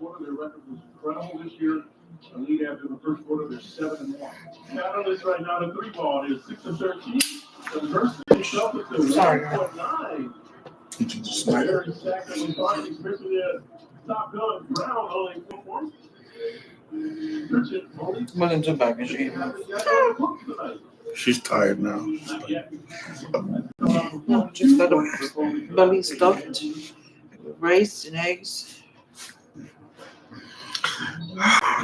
quarter. Their record was incredible this year. The lead after the first quarter, they're 7-1. Now on this right now, the three ball is 6-13. The first thing Celtics are 1.9. Very secondly fine, especially the top gun. Brown only 4 points. She's tired now. No, just got a belly stuffed with rice and eggs.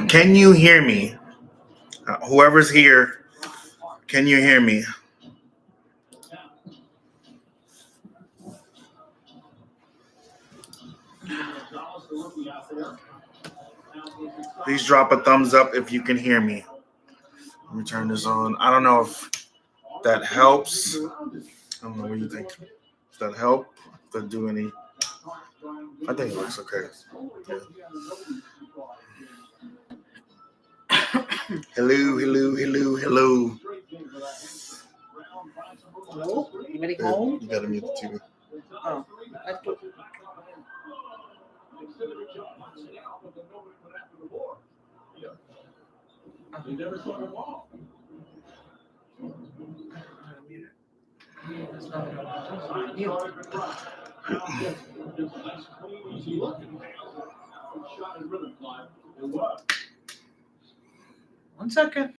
Can you hear me? Whoever's here, can you hear me? Please drop a thumbs up if you can hear me. Let me turn this on. I don't know if that helps. I don't know what you think. Does that help? Does that do any? I think it looks okay. Yeah. Hello. Hello? Anybody home? You gotta mute the TV. Oh, I thought. One second.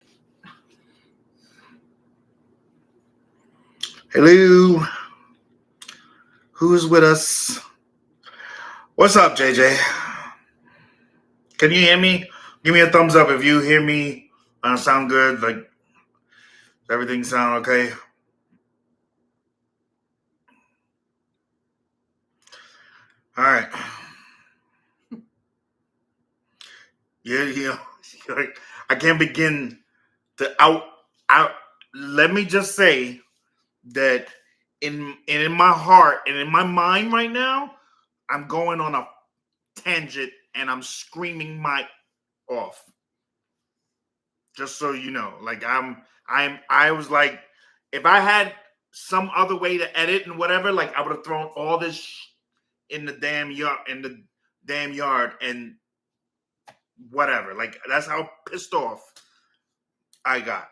Hello. Who's with us? What's up, JJ? Can you hear me? Give me a thumbs up if you hear me. Sound good? Like, everything sound okay? All right. Yeah. I can't begin to out. Let me just say that in my heart and in my mind right now, I'm going on a tangent and I'm screaming my off. Just so you know, like I was like, if I had some other way to edit and whatever, like I would have thrown all this in the damn yard and whatever. Like that's how pissed off I got.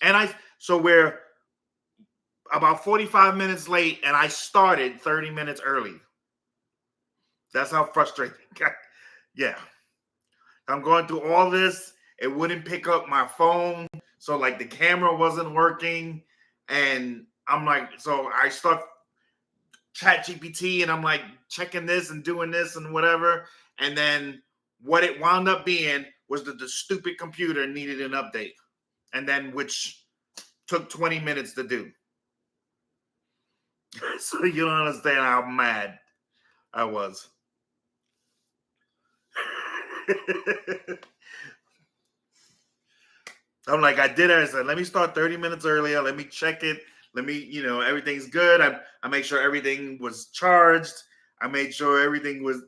And so we're about 45 minutes late and I started 30 minutes early. That's how frustrating. Yeah. I'm going through all this. It wouldn't pick up my phone. So like the camera wasn't working. And I'm like, so I start ChatGPT and I'm like checking this and doing this and whatever. And then what it wound up being was that the stupid computer needed an update. And then which took 20 minutes to do. So you don't understand how mad I was. I'm like, I did it. I said, let me start 30 minutes earlier. Let me check it. Let me, everything's good. I made sure everything was charged. I made sure everything was,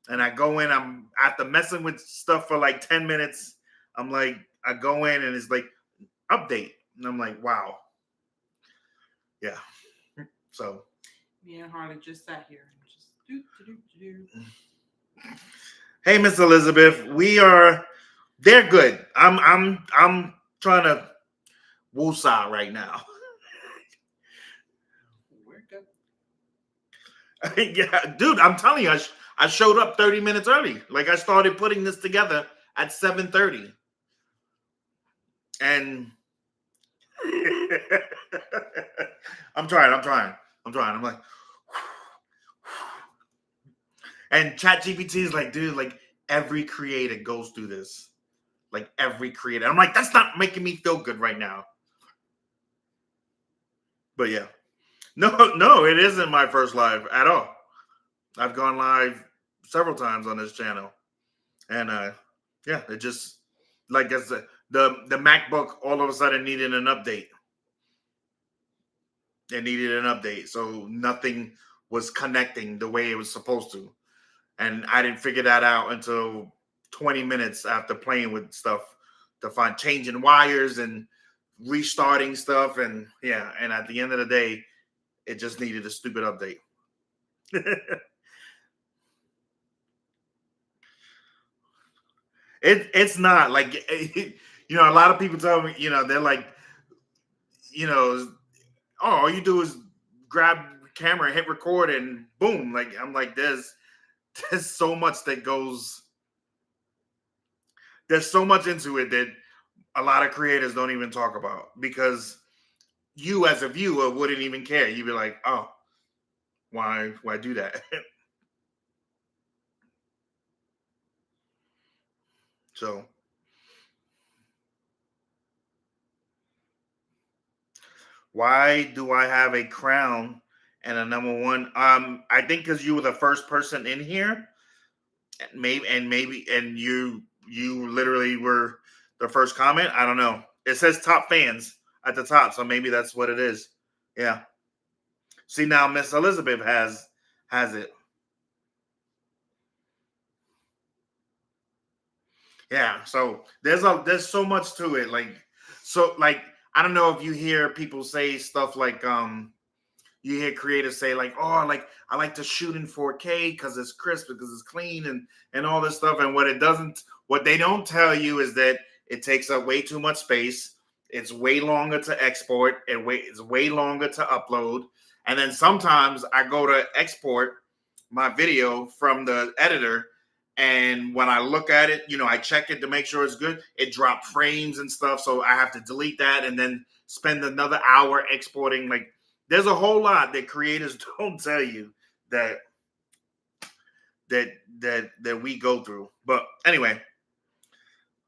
and I go in, I'm after messing with stuff for like 10 minutes. I'm like, I go in and it's like, update. And I'm like, wow. Yeah. So. Me and Harley just sat here and just do. Hey, Miss Elizabeth, they're good. I'm trying to woosah right now. We're good. Yeah, dude, I'm telling you, I showed up 30 minutes early. Like I started putting this together at 7:30. And I'm trying. I'm like, and ChatGPT is like, dude, like every creator goes through this. Like every creator. I'm like, that's not making me feel good right now. But yeah. No, it isn't my first live at all. I've gone live several times on this channel. And yeah, it just like I said, the MacBook all of a sudden needed an update. It needed an update. So nothing was connecting the way it was supposed to. And I didn't figure that out until 20 minutes after playing with stuff to find changing wires and restarting stuff. And yeah, and at the end of the day, it just needed a stupid update. It's not like you know. A lot of people tell me, you know, they're like, you know, oh, all you do is grab camera, hit record, and boom. Like I'm like, there's so much that goes. There's so much into it that a lot of creators don't even talk about because you as a viewer wouldn't even care. You'd be like, oh, why do that? So why do I have a crown and a number one? I think because you were the first person in here, and you literally were the first comment. I don't know. It says top fans at the top, so maybe that's what it is. Yeah. See, now Miss Elizabeth has it. Yeah. So there's so much to it. Like I don't know if you hear people say stuff like you hear creators say like, oh, like I like to shoot in 4K because it's crisp, because it's clean, and all this stuff. And what they don't tell you is that it takes up way too much space. It's way longer to export. It's way longer to upload. And then sometimes I go to export my video from the editor, and when I look at it, you know, I check it to make sure it's good. It dropped frames and stuff, so I have to delete that and then spend another hour exporting. Like, there's a whole lot that creators don't tell you that we go through. But anyway,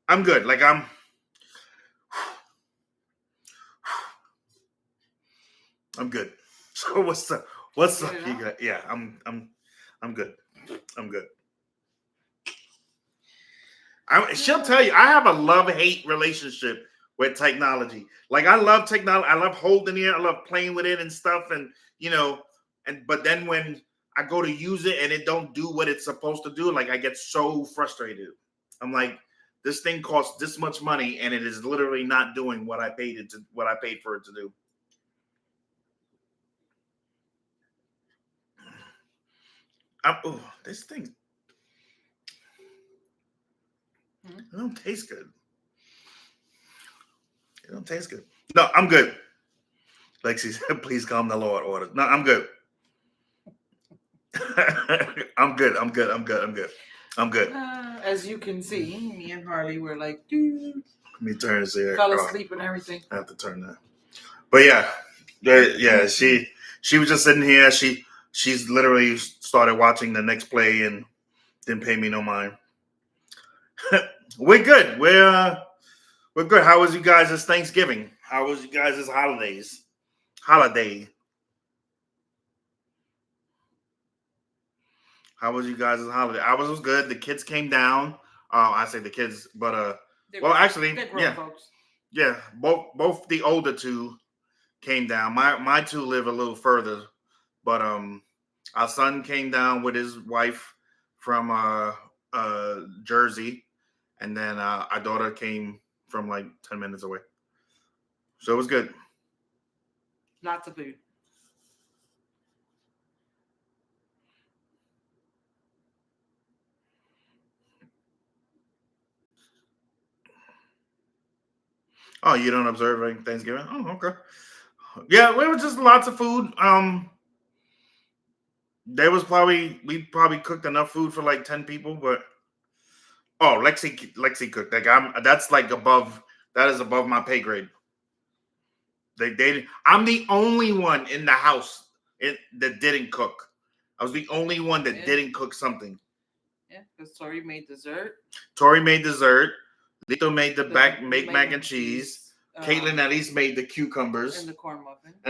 I'm good. Like I'm good. So what's up? What's up, you got? Yeah, I'm good. I'm good. She'll tell you I have a love-hate relationship with technology. Like I love technology. I love holding it. I love playing with it and stuff. And you know, but then when I go to use it and it don't do what it's supposed to do, like I get so frustrated. I'm like, this thing costs this much money and it is literally not doing what I paid for it to do. This thing, it don't taste good. It don't taste good. No, I'm good. Lexi said, please calm the Lord order. No, I'm good. I'm good. I'm good. I'm good. I'm good. I'm good. As you can see, me and Harley were like, dude. Let me turn this here. Fell asleep and everything. I have to turn that. But yeah, she was just sitting here. She's literally started watching the next play and didn't pay me no mind. We're good. We're good. How was you guys' Thanksgiving? How was you guys' holiday? How was you guys' holiday? Ours was good. The kids came down. I say the kids, but actually, yeah, folks. Yeah. Both the older two came down. My two live a little further, but our son came down with his wife from Jersey, and then our daughter came from like 10 minutes away. So it was good. Lots of food. Oh, you don't observe Thanksgiving? Oh, okay. Yeah, it was just lots of food. We probably cooked enough food for like 10 people, but Lexi cooked. Like that is above my pay grade. I'm the only one in the house that didn't cook. I was the only one that didn't cook something. Yeah, because Tori made dessert. Lito made make mac and cheese. Caitlin at least made the cucumbers and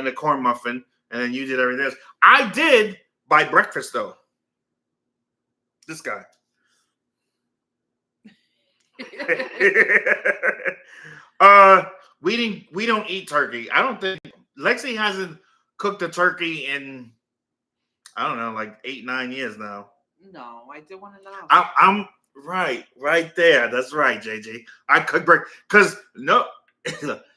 the corn muffin. And then you did everything else. I did by breakfast though. This guy. We don't eat turkey. I don't think Lexi hasn't cooked a turkey in I don't know, like 8-9 years now. No, I did one in the house. I'm right there. That's right, JJ. I cooked breakfast because no.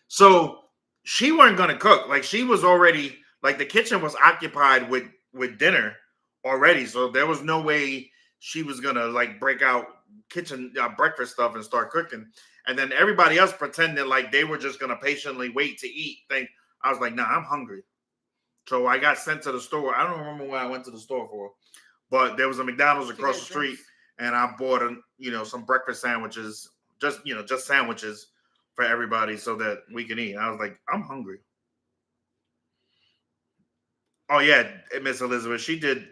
So she weren't gonna cook. Like she was already like the kitchen was occupied with dinner already. So there was no way she was gonna like break out kitchen breakfast stuff and start cooking, and then everybody else pretended like they were just gonna patiently wait to eat. I was like, nah, I'm hungry. So I got sent to the store. I don't remember what I went to the store for, but there was a McDonald's across the street, and I bought some breakfast sandwiches, just sandwiches for everybody so that we can eat. I was like, I'm hungry. Oh yeah, Miss Elizabeth, she did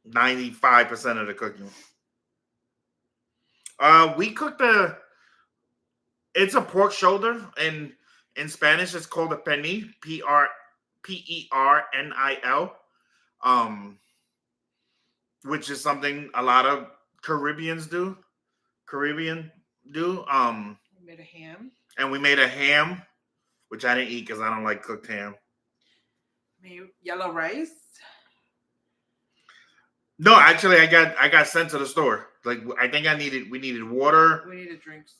95% of the cooking. We cooked it's a pork shoulder, and in Spanish it's called a pernil, Pernil, which is something a lot of Caribbean do. We made a ham. And we made a ham, which I didn't eat because I don't like cooked ham. Made yellow rice. No, actually, I got sent to the store. Like I think we needed water. We needed drinks.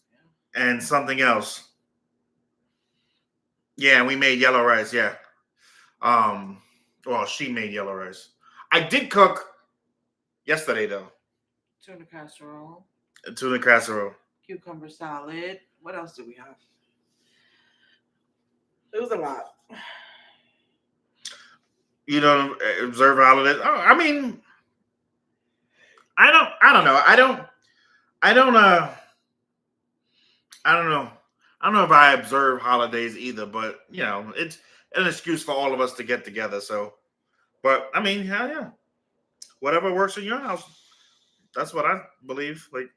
Yeah. And something else. Yeah, we made yellow rice. Yeah. Well, she made yellow rice. I did cook yesterday though. Tuna casserole. Tuna casserole. Cucumber salad. What else do we have? It was a lot. You don't observe holidays. Oh, I mean, I don't know. I don't know. I don't know if I observe holidays either, but it's an excuse for all of us to get together. So, but I mean, yeah. Whatever works in your house. That's what I believe. Like,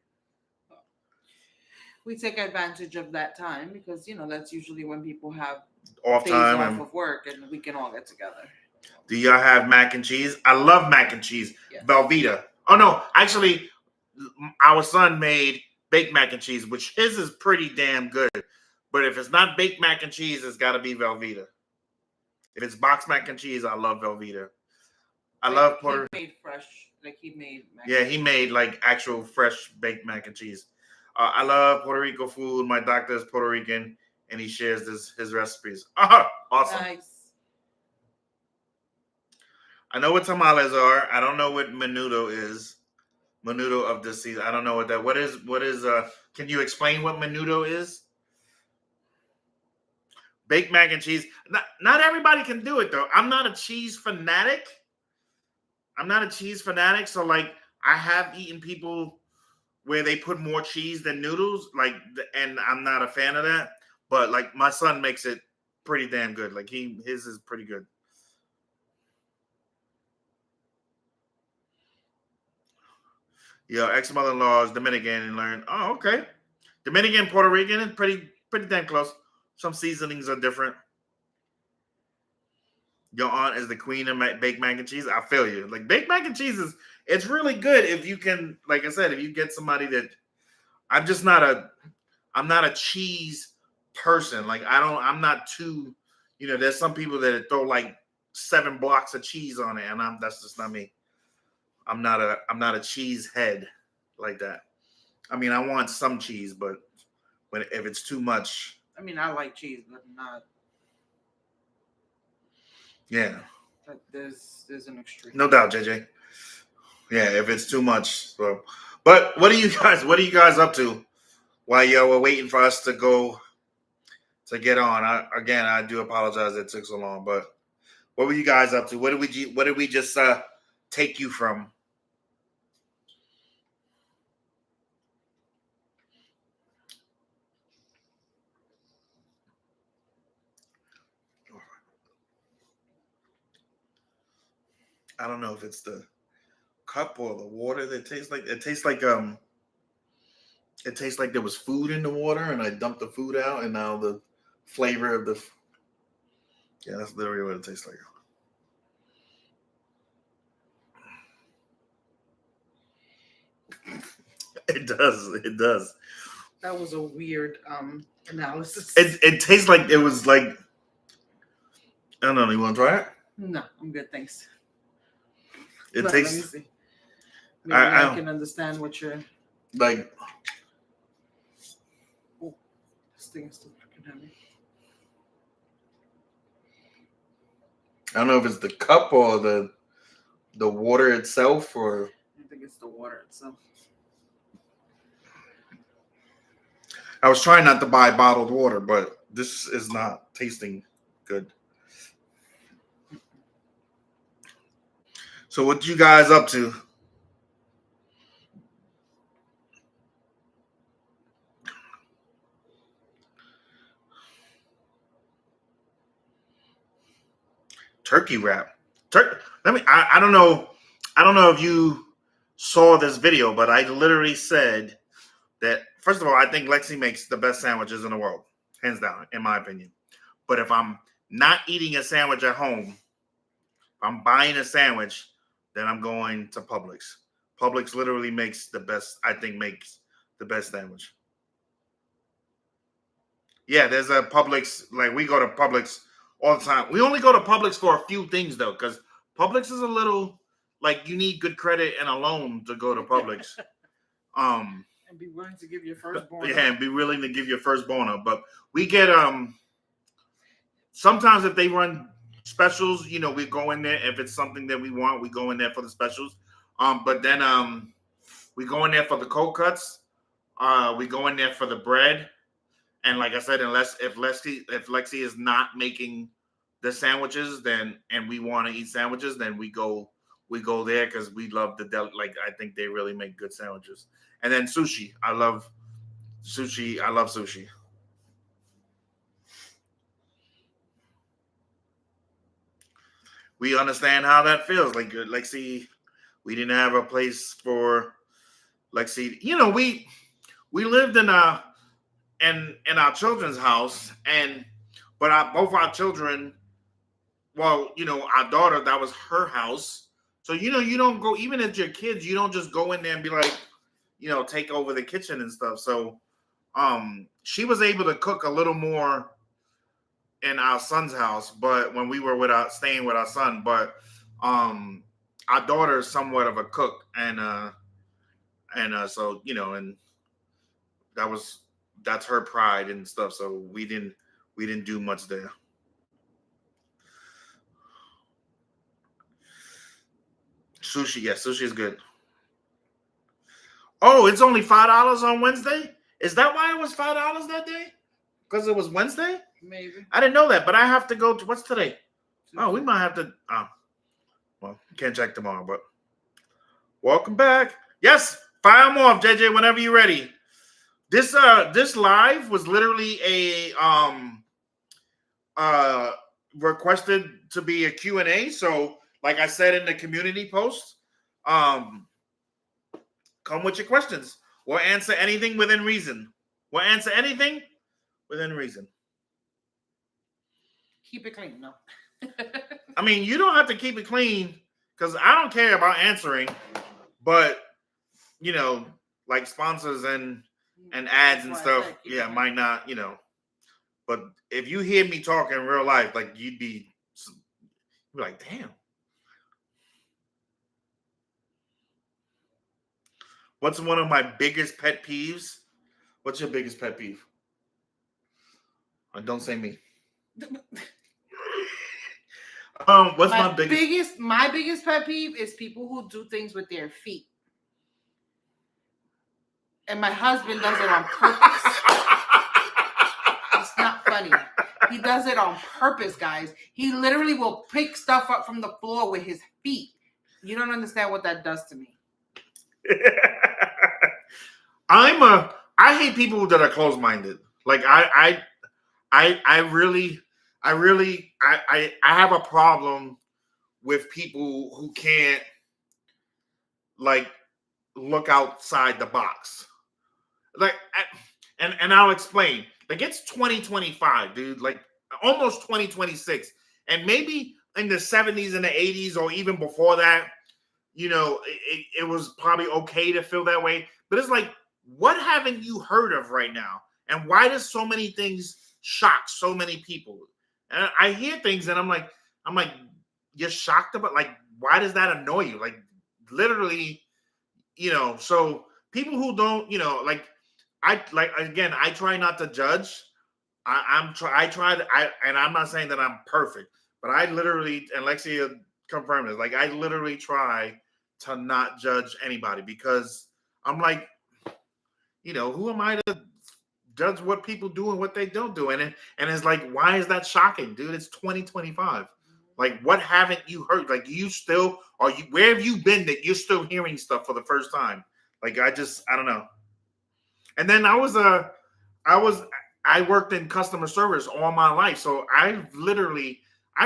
we take advantage of that time because that's usually when people have off days time off of work and we can all get together. Do y'all have mac and cheese? I love mac and cheese. Yes. Velveeta. Oh no, actually, our son made baked mac and cheese, which his is pretty damn good. But if it's not baked mac and cheese, it's got to be Velveeta. If it's boxed mac and cheese, I love Velveeta. I love Puerto. He made fresh, like he made. He made like actual fresh baked mac and cheese. I love Puerto Rico food. My doctor is Puerto Rican, and he shares his recipes. Awesome. Nice. I know what tamales are. I don't know what menudo is. Menudo of this season. I don't know what that. What is? Can you explain what menudo is? Baked mac and cheese. Not everybody can do it though. I'm not a cheese fanatic. So like I have eaten people where they put more cheese than noodles, and I'm not a fan of that. But like my son makes it pretty damn good. Like his is pretty good. Ex-mother-in-law is Dominican and learned. Oh, okay. Dominican, Puerto Rican is pretty damn close. Some seasonings are different. Your aunt is the queen of baked mac and cheese. I feel you. Like baked mac and cheese it's really good if you can, like I said, if you get somebody that I'm not a cheese person. Like I'm not too, there's some people that throw like 7 blocks of cheese on it, and that's just not me. I'm not a cheese head like that. I mean, I want some cheese, but if it's too much. I mean, I like cheese, but not. Yeah. But there's an extreme. No doubt, JJ. Yeah, if it's too much. So, but what are you guys up to while y'all were waiting for us to get on? I do apologize it took so long, but what were you guys up to? What did we just take you from? I don't know if it's the cup or the water that tastes like it tastes like there was food in the water and I dumped the food out and now the flavor of that's literally what it tastes like. It does. That was a weird analysis. It tastes like it was like I don't know. You want to try it? No, I'm good, thanks. It tastes. Maybe I can understand what you're like. Oh, this thing is still freaking heavy. I don't know if it's the cup or the The water itself, or I think it's the water itself. I was trying not to buy bottled water, but this is not tasting good. So what you guys up to? Turkey wrap. I don't know. I don't know if you saw this video, but I literally said that, first of all, I think Lexi makes the best sandwiches in the world, hands down, in my opinion. But if I'm not eating a sandwich at home, if I'm buying a sandwich, then I'm going to Publix. Publix literally makes the best, I think makes the best sandwich. Yeah, there's a Publix, like we go to Publix all the time. We only go to Publix for a few things though, because Publix is a little, like, you need good credit and a loan to go to Publix. And be willing to give your firstborn. Yeah, and be willing to give your firstborn up. But we get sometimes if they run specials, you know, we go in there. If it's something that we want, we go in there for the specials. But then we go in there for the cold cuts. We go in there for the bread. And like I said, if Lexi is not making the sandwiches, then and we want to eat sandwiches, then we go there because we love like I think they really make good sandwiches. And then sushi. I love sushi. We understand how that feels. Like Lexi, we didn't have a place for Lexi. You know, we lived in our children's house, but both our children, well, you know, our daughter, that was her house. So, you know, you don't go, even if you're kids, you don't just go in there and be like, you know, take over the kitchen and stuff. So she was able to cook a little more in our son's house, but when we were staying with our son, but our daughter is somewhat of a cook, and so, you know, and that's her pride and stuff. So we didn't do much there. Sushi, yes, sushi is good. Oh, it's only $5 on Wednesday? Is that why it was $5 that day? Because it was Wednesday? Maybe. I didn't know that, but I have to go to, what's today? Oh, we might have to, well, can't check tomorrow, but welcome back. Yes, fire them off, JJ, whenever you're ready. This live was literally a requested to be a Q&A. So like I said in the community post, come with your questions. We'll answer anything within reason. We'll answer anything within reason. Keep it clean, no. I mean, you don't have to keep it clean because I don't care about answering, but you know, like sponsors and ads and stuff, yeah, might not, you know. But if you hear me talk in real life, like you'd be like, damn. What's one of my biggest pet peeves? What's your biggest pet peeve? Don't say me. What's my biggest? My biggest pet peeve is people who do things with their feet. And my husband does it on purpose. It's not funny. He does it on purpose, guys. He literally will pick stuff up from the floor with his feet. You don't understand what that does to me. I hate people that are closed-minded. Like I really have a problem with people who can't like look outside the box. Like, and I'll explain. Like, it's 2025, dude. Like, almost 2026, and maybe in the 70s and the 80s, or even before that, you know, it was probably okay to feel that way. But it's like, what haven't you heard of right now? And why does so many things shock so many people? And I hear things, and I'm like, you're shocked about, like, why does that annoy you? Like, literally, you know. So people who don't, you know, like, I try not to judge. And I'm not saying that I'm perfect, but I literally, and Lexi confirm this. Like, I literally try to not judge anybody because I'm like, who am I to judge what people do and what they don't do? And it's like, why is that shocking, dude? It's 2025. Like, what haven't you heard? Like, where have you been that you're still hearing stuff for the first time? Like, I don't know. And then I worked in customer service all my life. So I've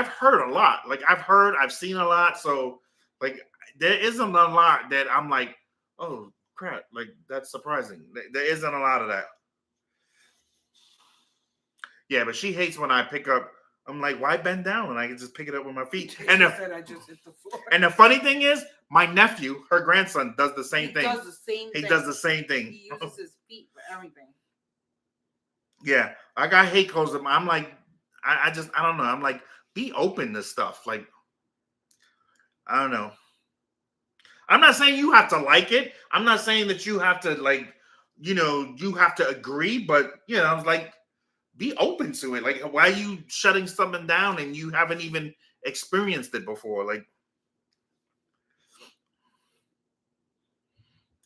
heard a lot. Like, I've seen a lot. So, like, there isn't a lot that I'm like, oh crap, like, that's surprising. There isn't a lot of that. Yeah, but she hates when I pick up. I'm like, why bend down when I can just pick it up with my feet? And I just hit the floor. And the funny thing is, my nephew, her grandson, does the same thing. He does the same thing. He does the same thing. He uses his feet for everything. Yeah, I got hate codes. I'm like, I don't know. I'm like, be open to stuff. Like, I don't know. I'm not saying you have to like it. I'm not saying that you have to, like, you have to agree. But, I was like, be open to it. Like, why are you shutting something down and you haven't even experienced it before? Like,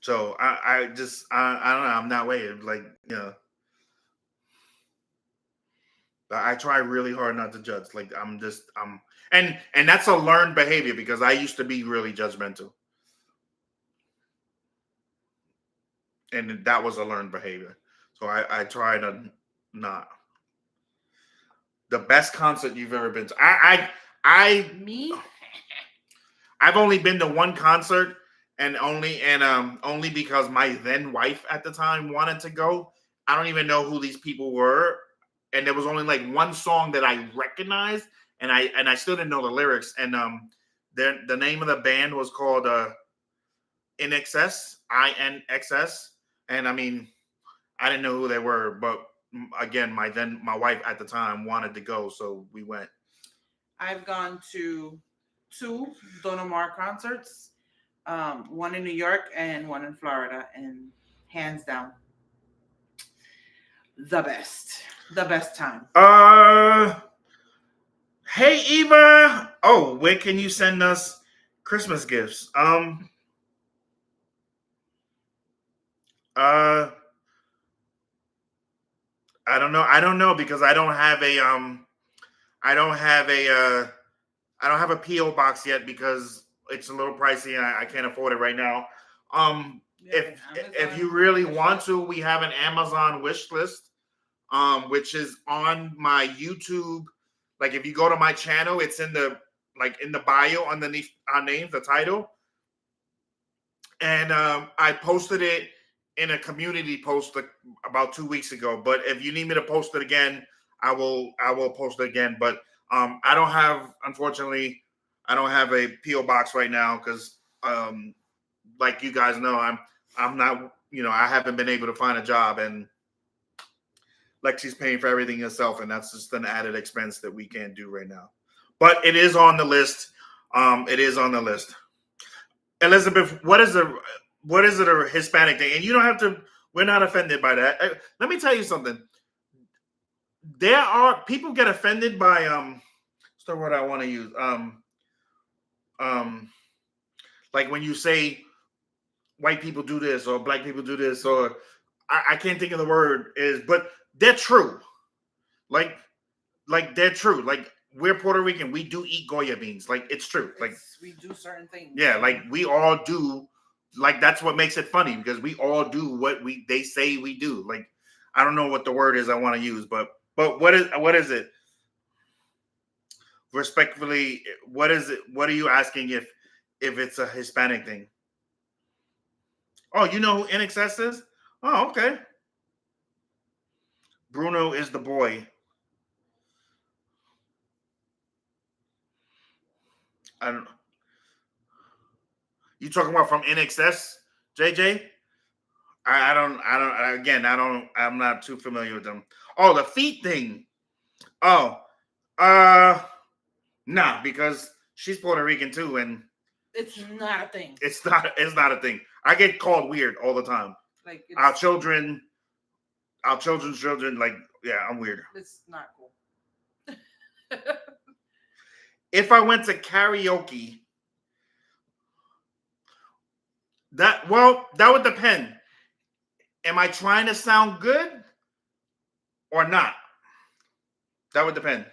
so I don't know. I'm that way. Like, I try really hard not to judge. Like, and that's a learned behavior because I used to be really judgmental. And that was a learned behavior. So I try to not. The best concert you've ever been to? Me? I've only been to one concert, and only because my then wife at the time wanted to go. I don't even know who these people were, and there was only like one song that I recognized, and I still didn't know the lyrics. And the name of the band was called INXS, INXS, and I mean, I didn't know who they were, but again, my wife at the time wanted to go, so we went. I've gone to 2 Don Omar concerts, one in New York and one in Florida, and hands down, the best time. Hey Eva, oh, where can you send us Christmas gifts? I don't know because I don't have a PO box yet because it's a little pricey and I can't afford it right now. If you really want to, we have an Amazon wish list, which is on my YouTube. Like, if you go to my channel, it's in the bio underneath our names, the title. And I posted it in a community post about 2 weeks ago. But if you need me to post it again, I will post it again. But unfortunately, I don't have a PO box right now because, like you guys know, I'm not, I haven't been able to find a job, and Lexi's paying for everything herself, and that's just an added expense that we can't do right now. But it is on the list. It is on the list. Elizabeth, what is it a Hispanic thing? And you don't have to. We're not offended by that. Let me tell you something. There are people get offended by what's the word I want to use? Like when you say white people do this or black people do this, or I can't think of the word but they're true. Like they're true. Like, we're Puerto Rican. We do eat Goya beans. Like, it's true. Like, we do certain things. Yeah, like we all do. Like, that's what makes it funny because we all do what they say we do. Like, I don't know what the word is I want to use, but what is it? Respectfully, what is it? What are you asking if it's a Hispanic thing? Oh, you know who INXS is? Oh, okay. Bruno is the boy. I don't know. You talking about from INXS, JJ? I'm not too familiar with them. Oh, the feet thing. Oh, nah, because she's Puerto Rican too, and it's not a thing. It's not a thing. I get called weird all the time. Like, our children's children, like, yeah, I'm weird. It's not cool. if I went to karaoke, that would depend. Am I trying to sound good or not? That would depend.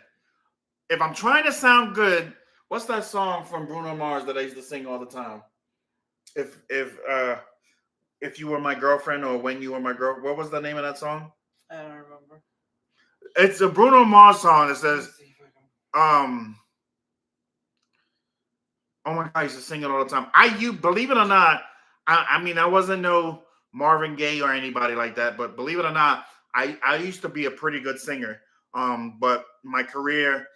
If I'm trying to sound good, what's that song from Bruno Mars that I used to sing all the time? If you were my girlfriend, or when you were my girl, what was the name of that song? I don't remember. It's a Bruno Mars song. It says, oh my God, I used to sing it all the time. You believe it or not, I mean, I wasn't no Marvin Gaye or anybody like that, but believe it or not, I used to be a pretty good singer. But my career,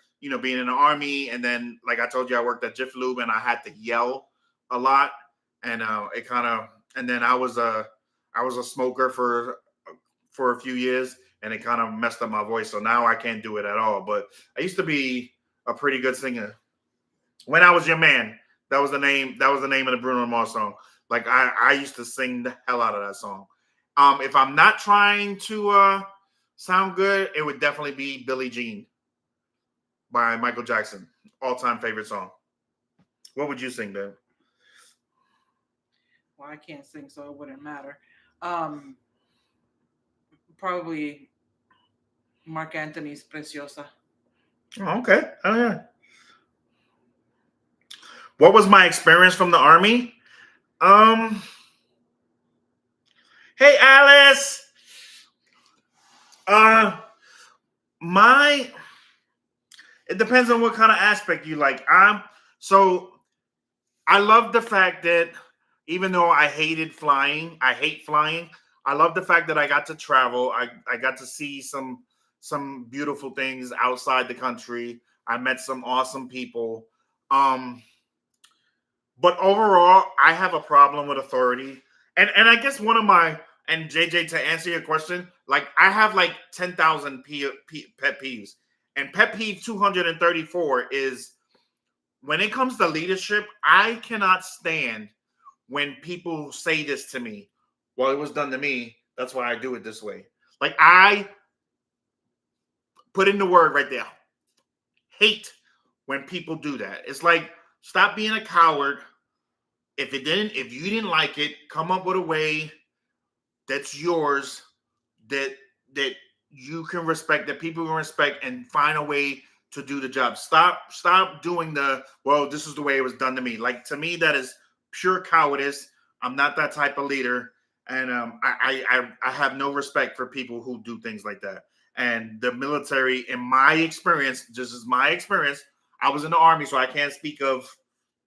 being in the army, and then like I told you, I worked at Jiff Lube, and I had to yell a lot, and it kind of, and then I was a smoker for a few years, and it kind of messed up my voice. So now I can't do it at all. But I used to be a pretty good singer. When I Was Your Man, that was the name. That was the name of the Bruno Mars song. Like I used to sing the hell out of that song. If I'm not trying to sound good, it would definitely be Billie Jean by Michael Jackson. All-time favorite song. What would you sing, babe? Well, I can't sing, so it wouldn't matter. Probably Mark Anthony's Preciosa. Oh, okay. Oh yeah. What was my experience from the army? Hey Alice. It depends on what kind of aspect you like. So I love the fact that even though I hate flying, I love the fact that I got to travel. I got to see some beautiful things outside the country. I met some awesome people. But overall, I have a problem with authority. And I guess and JJ, to answer your question, like I have like 10,000 pet peeves. And pet peeve 234 is, when it comes to leadership, I cannot stand when people say this to me. Well, it was done to me. That's why I do it this way. Like, I put in the word right there. Hate when people do that. It's like, stop being a coward. If you didn't like it, come up with a way that's yours, that you can respect, that people can respect, and find a way to do the job. Stop doing this is the way it was done to me. Like, to me, that is pure cowardice. I'm not that type of leader, and I have no respect for people who do things like that. And the military, in my experience, just as my experience, I was in the army, so I can't speak of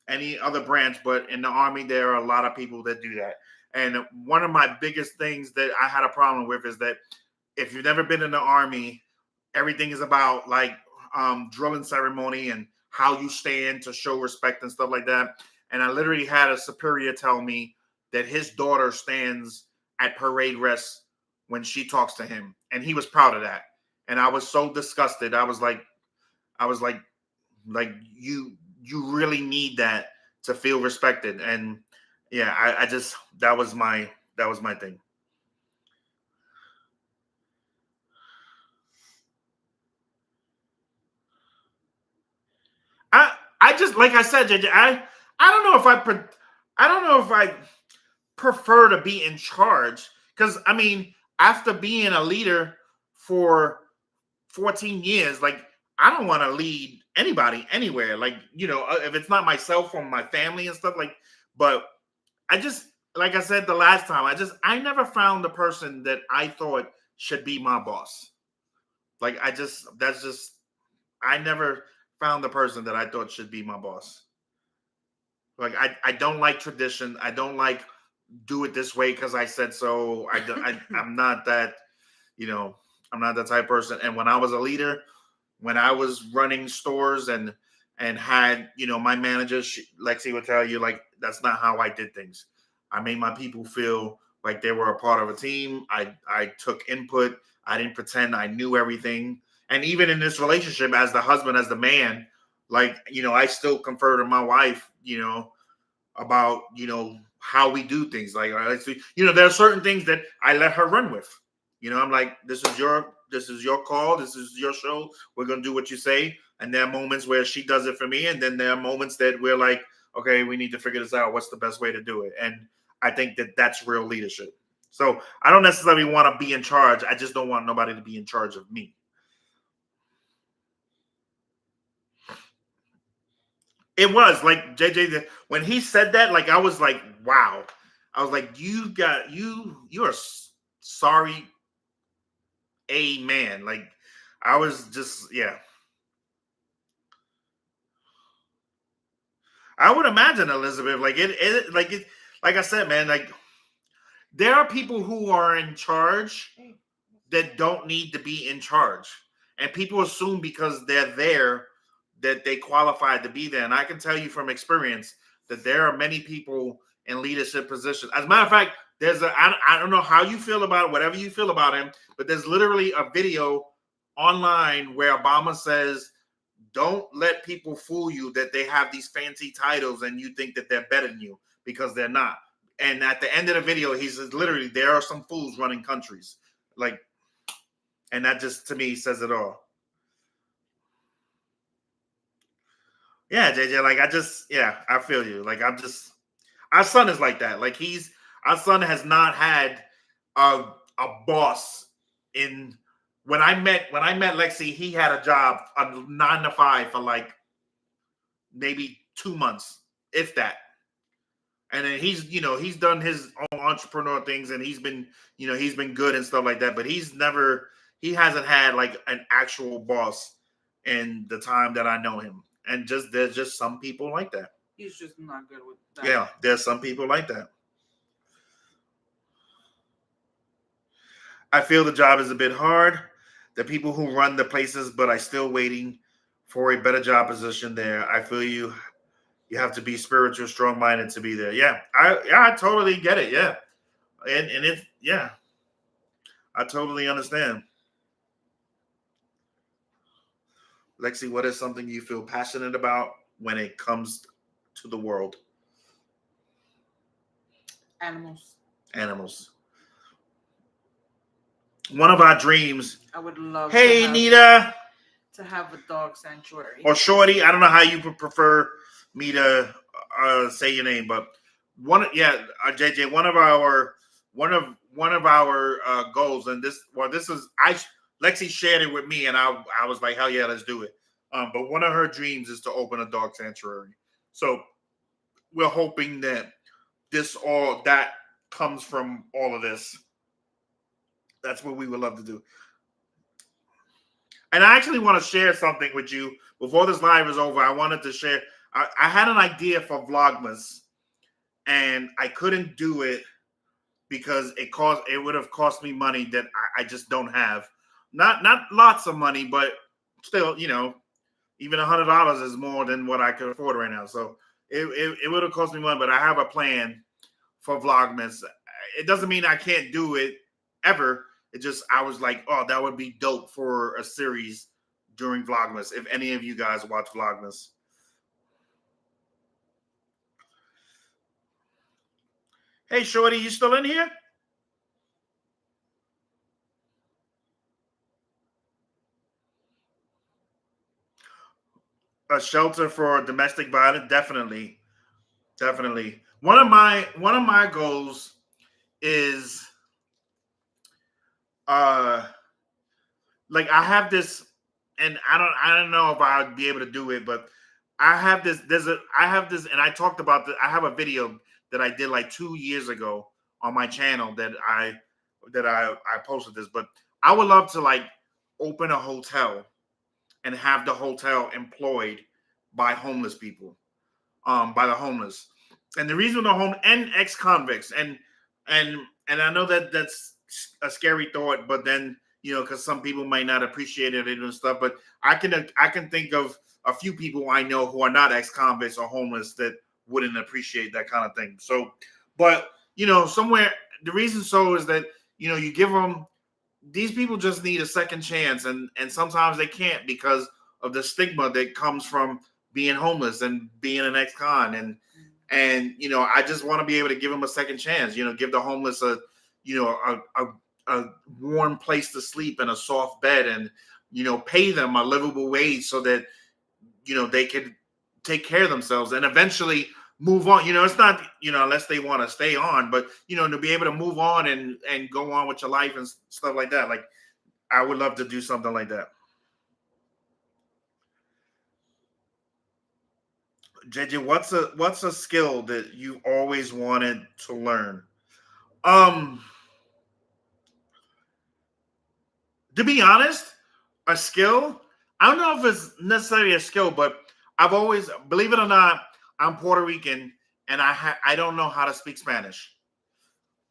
any other branch, but in the army, there are a lot of people that do that. And one of my biggest things that I had a problem with is that if you've never been in the army, everything is about like drilling ceremony and how you stand to show respect and stuff like that. And I literally had a superior tell me that his daughter stands at parade rest when she talks to him, and he was proud of that. And I was so disgusted. I was like, you really need that to feel respected. And yeah, I just, that was my thing. I just, like I said, JJ, I don't know if I prefer to be in charge, because I mean, after being a leader for 14 years, like, I don't want to lead anybody anywhere. Like, if it's not myself or my family and stuff, like, but I just, like I said the last time, I never found the person that I thought should be my boss. Like, I never found the person that I thought should be my boss. Like, I don't like tradition. I don't like do it this way because I said so. I'm not that, I'm not that type of person. And when I was a leader, when I was running stores and had, my manager, Lexi would tell you, like, that's not how I did things. I made my people feel like they were a part of a team. I took input. I didn't pretend I knew everything. And even in this relationship, as the husband, as the man, like, I still confer to my wife, about, how we do things. Like, there are certain things that I let her run with. I'm like, this is your your call. This is your show. We're gonna do what you say. And there are moments where she does it for me, and then there are moments that we're like, okay, we need to figure this out. What's the best way to do it? And I think that that's real leadership. So I don't necessarily want to be in charge. I just don't want nobody to be in charge of me. It was like JJ when he said that, like I was like, wow. I was like, you are sorry, amen. Like I was just, yeah. I would imagine Elizabeth, like like I said, man, like there are people who are in charge that don't need to be in charge, and people assume because they're there that they qualified to be there. And I can tell you from experience that there are many people in leadership positions. As a matter of fact, I don't know how you feel about it, whatever you feel about him, but there's literally a video online where Obama says, don't let people fool you that they have these fancy titles and you think that they're better than you, because they're not. And at the end of the video, he says literally, there are some fools running countries. Like, and that just to me says it all. Yeah, JJ, like I feel you. Like our son is like that. Like our son has not had a boss in. When I met Lexi, he had a job, a 9 to 5 for like maybe 2 months, if that. And then he's done his own entrepreneur things, and he's been good and stuff like that. But he hasn't had like an actual boss in the time that I know him. And there's just some people like that. He's just not good with that. Yeah, there's some people like that. I feel the job is a bit hard. The people who run the places, but I still waiting for a better job position there. I feel you. You have to be spiritual, strong-minded to be there. Yeah, I totally get it. Yeah, and I totally understand. Lexi, what is something you feel passionate about when it comes to the world? Animals. One of our dreams. I would love. Hey, Nita. To have a dog sanctuary. Or Shorty. I don't know how you would prefer me to say your name, but JJ. One of our goals, and Lexi shared it with me, and I was like, hell yeah, let's do it. But one of her dreams is to open a dog sanctuary. So we're hoping that that comes from all of this. That's what we would love to do. And I actually want to share something with you before this live is over. I wanted to share. I had an idea for Vlogmas, and I couldn't do it because it would have cost me money that I just don't have. Not lots of money, but still, even $100 is more than what I could afford right now. So it would have cost me money, but I have a plan for Vlogmas. It doesn't mean I can't do it ever. It just, I was like, oh, that would be dope for a series during Vlogmas. If any of you guys watch Vlogmas. Hey, Shorty, you still in here? A shelter for domestic violence, definitely. One of my goals is like I have this, and I don't know if I would be able to do it, but I have this. And I talked about this. I have a video that I did like 2 years ago on my channel that I posted this. But I would love to like open a hotel and have the hotel employed by homeless people, by the homeless. And the reason the home and ex-convicts and I know that that's a scary thought, but then because some people might not appreciate it and stuff. But I can think of a few people I know who are not ex-convicts or homeless that wouldn't appreciate that kind of thing. So, but somewhere the reason so is that you give them, these people just need a second chance, and sometimes they can't because of the stigma that comes from being homeless and being an ex-con, and I just want to be able to give them a second chance. Give the homeless a a warm place to sleep and a soft bed, and pay them a livable wage so that they could take care of themselves and eventually move on. It's not unless they want to stay on, but to be able to move on and go on with your life and stuff like that. Like, I would love to do something like that. JJ, what's a skill that you always wanted to learn? To be honest, a skill, I don't know if it's necessarily a skill, but I've always, believe it or not, I'm Puerto Rican, and I don't know how to speak Spanish.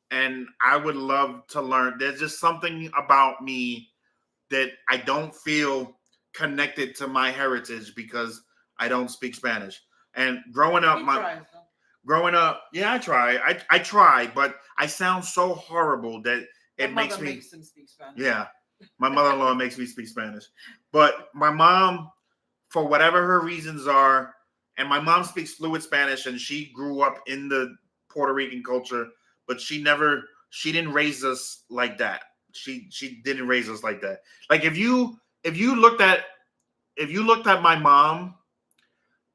And I would love to learn. There's just something about me that I don't feel connected to my heritage because I don't speak Spanish. And growing up, yeah, I try. I try, but I sound so horrible that it makes me. Makes him speak Spanish. Yeah, my mother-in-law makes me speak Spanish, but my mom, for whatever her reasons are, and my mom speaks fluent Spanish, and she grew up in the Puerto Rican culture, but she didn't raise us like that. She didn't raise us like that. Like if you looked at my mom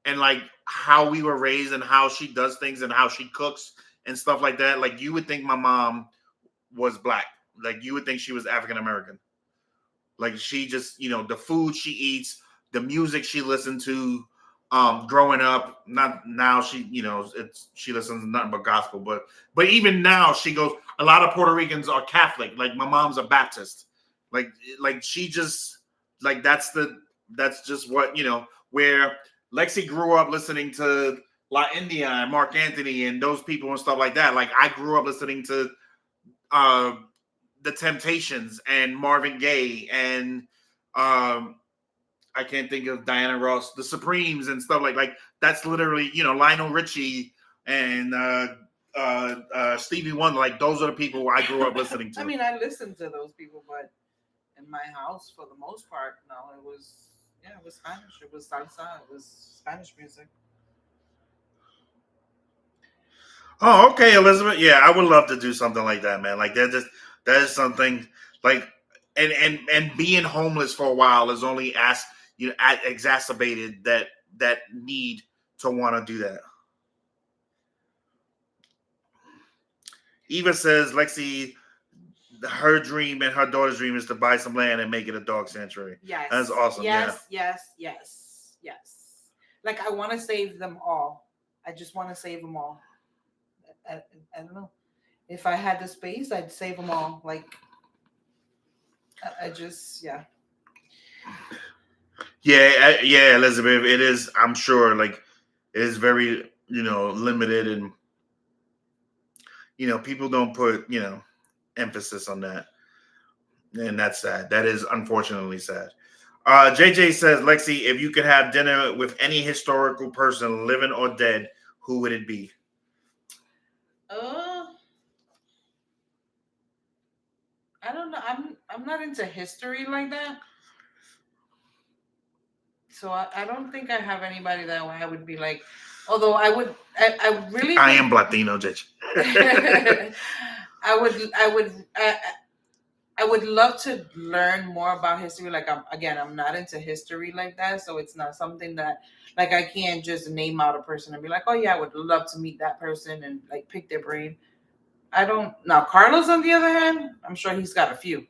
and like how we were raised and how she does things and how she cooks and stuff like that, like you would think my mom was black. Like you would think she was African American. Like she just, the food she eats, the music she listened to, growing up. Not now she, she listens to nothing but gospel, but even now she goes. A lot of Puerto Ricans are Catholic. Like my mom's a Baptist. Like she just like that's just what where Lexi grew up listening to La India and Mark Anthony and those people and stuff like that. Like I grew up listening to the Temptations and Marvin Gaye and I can't think of Diana Ross, the Supremes and stuff like that's literally Lionel Richie and Stevie Wonder. Like those are the people I grew up listening to. I mean, I listened to those people, but in my house, for the most part, no, it was Spanish. It was salsa. It was Spanish music. Oh, okay, Elizabeth. Yeah, I would love to do something like that, man. Like that is something like and being homeless for a while is only exacerbated that need to want to do that. Eva says Lexi, her dream and her daughter's dream is to buy some land and make it a dog sanctuary. Yes, that's awesome. Yes. Like I want to save them all. I just want to save them all. I don't know. If I had the space, I'd save them all. Like I just yeah, Elizabeth. It is. I'm sure. Like it is very limited, and people don't put emphasis on that, and that's sad. That is unfortunately sad. JJ says, Lexi, if you could have dinner with any historical person, living or dead, who would it be? I don't know. I'm not into history like that. So I don't think I have anybody that I would be like, although I am Latino, JJ. I would love to learn more about history. Like I'm not into history like that. So it's not something that like I can't just name out a person and be like, oh yeah, I would love to meet that person and like pick their brain. I don't. Now, Carlos, on the other hand, I'm sure he's got a few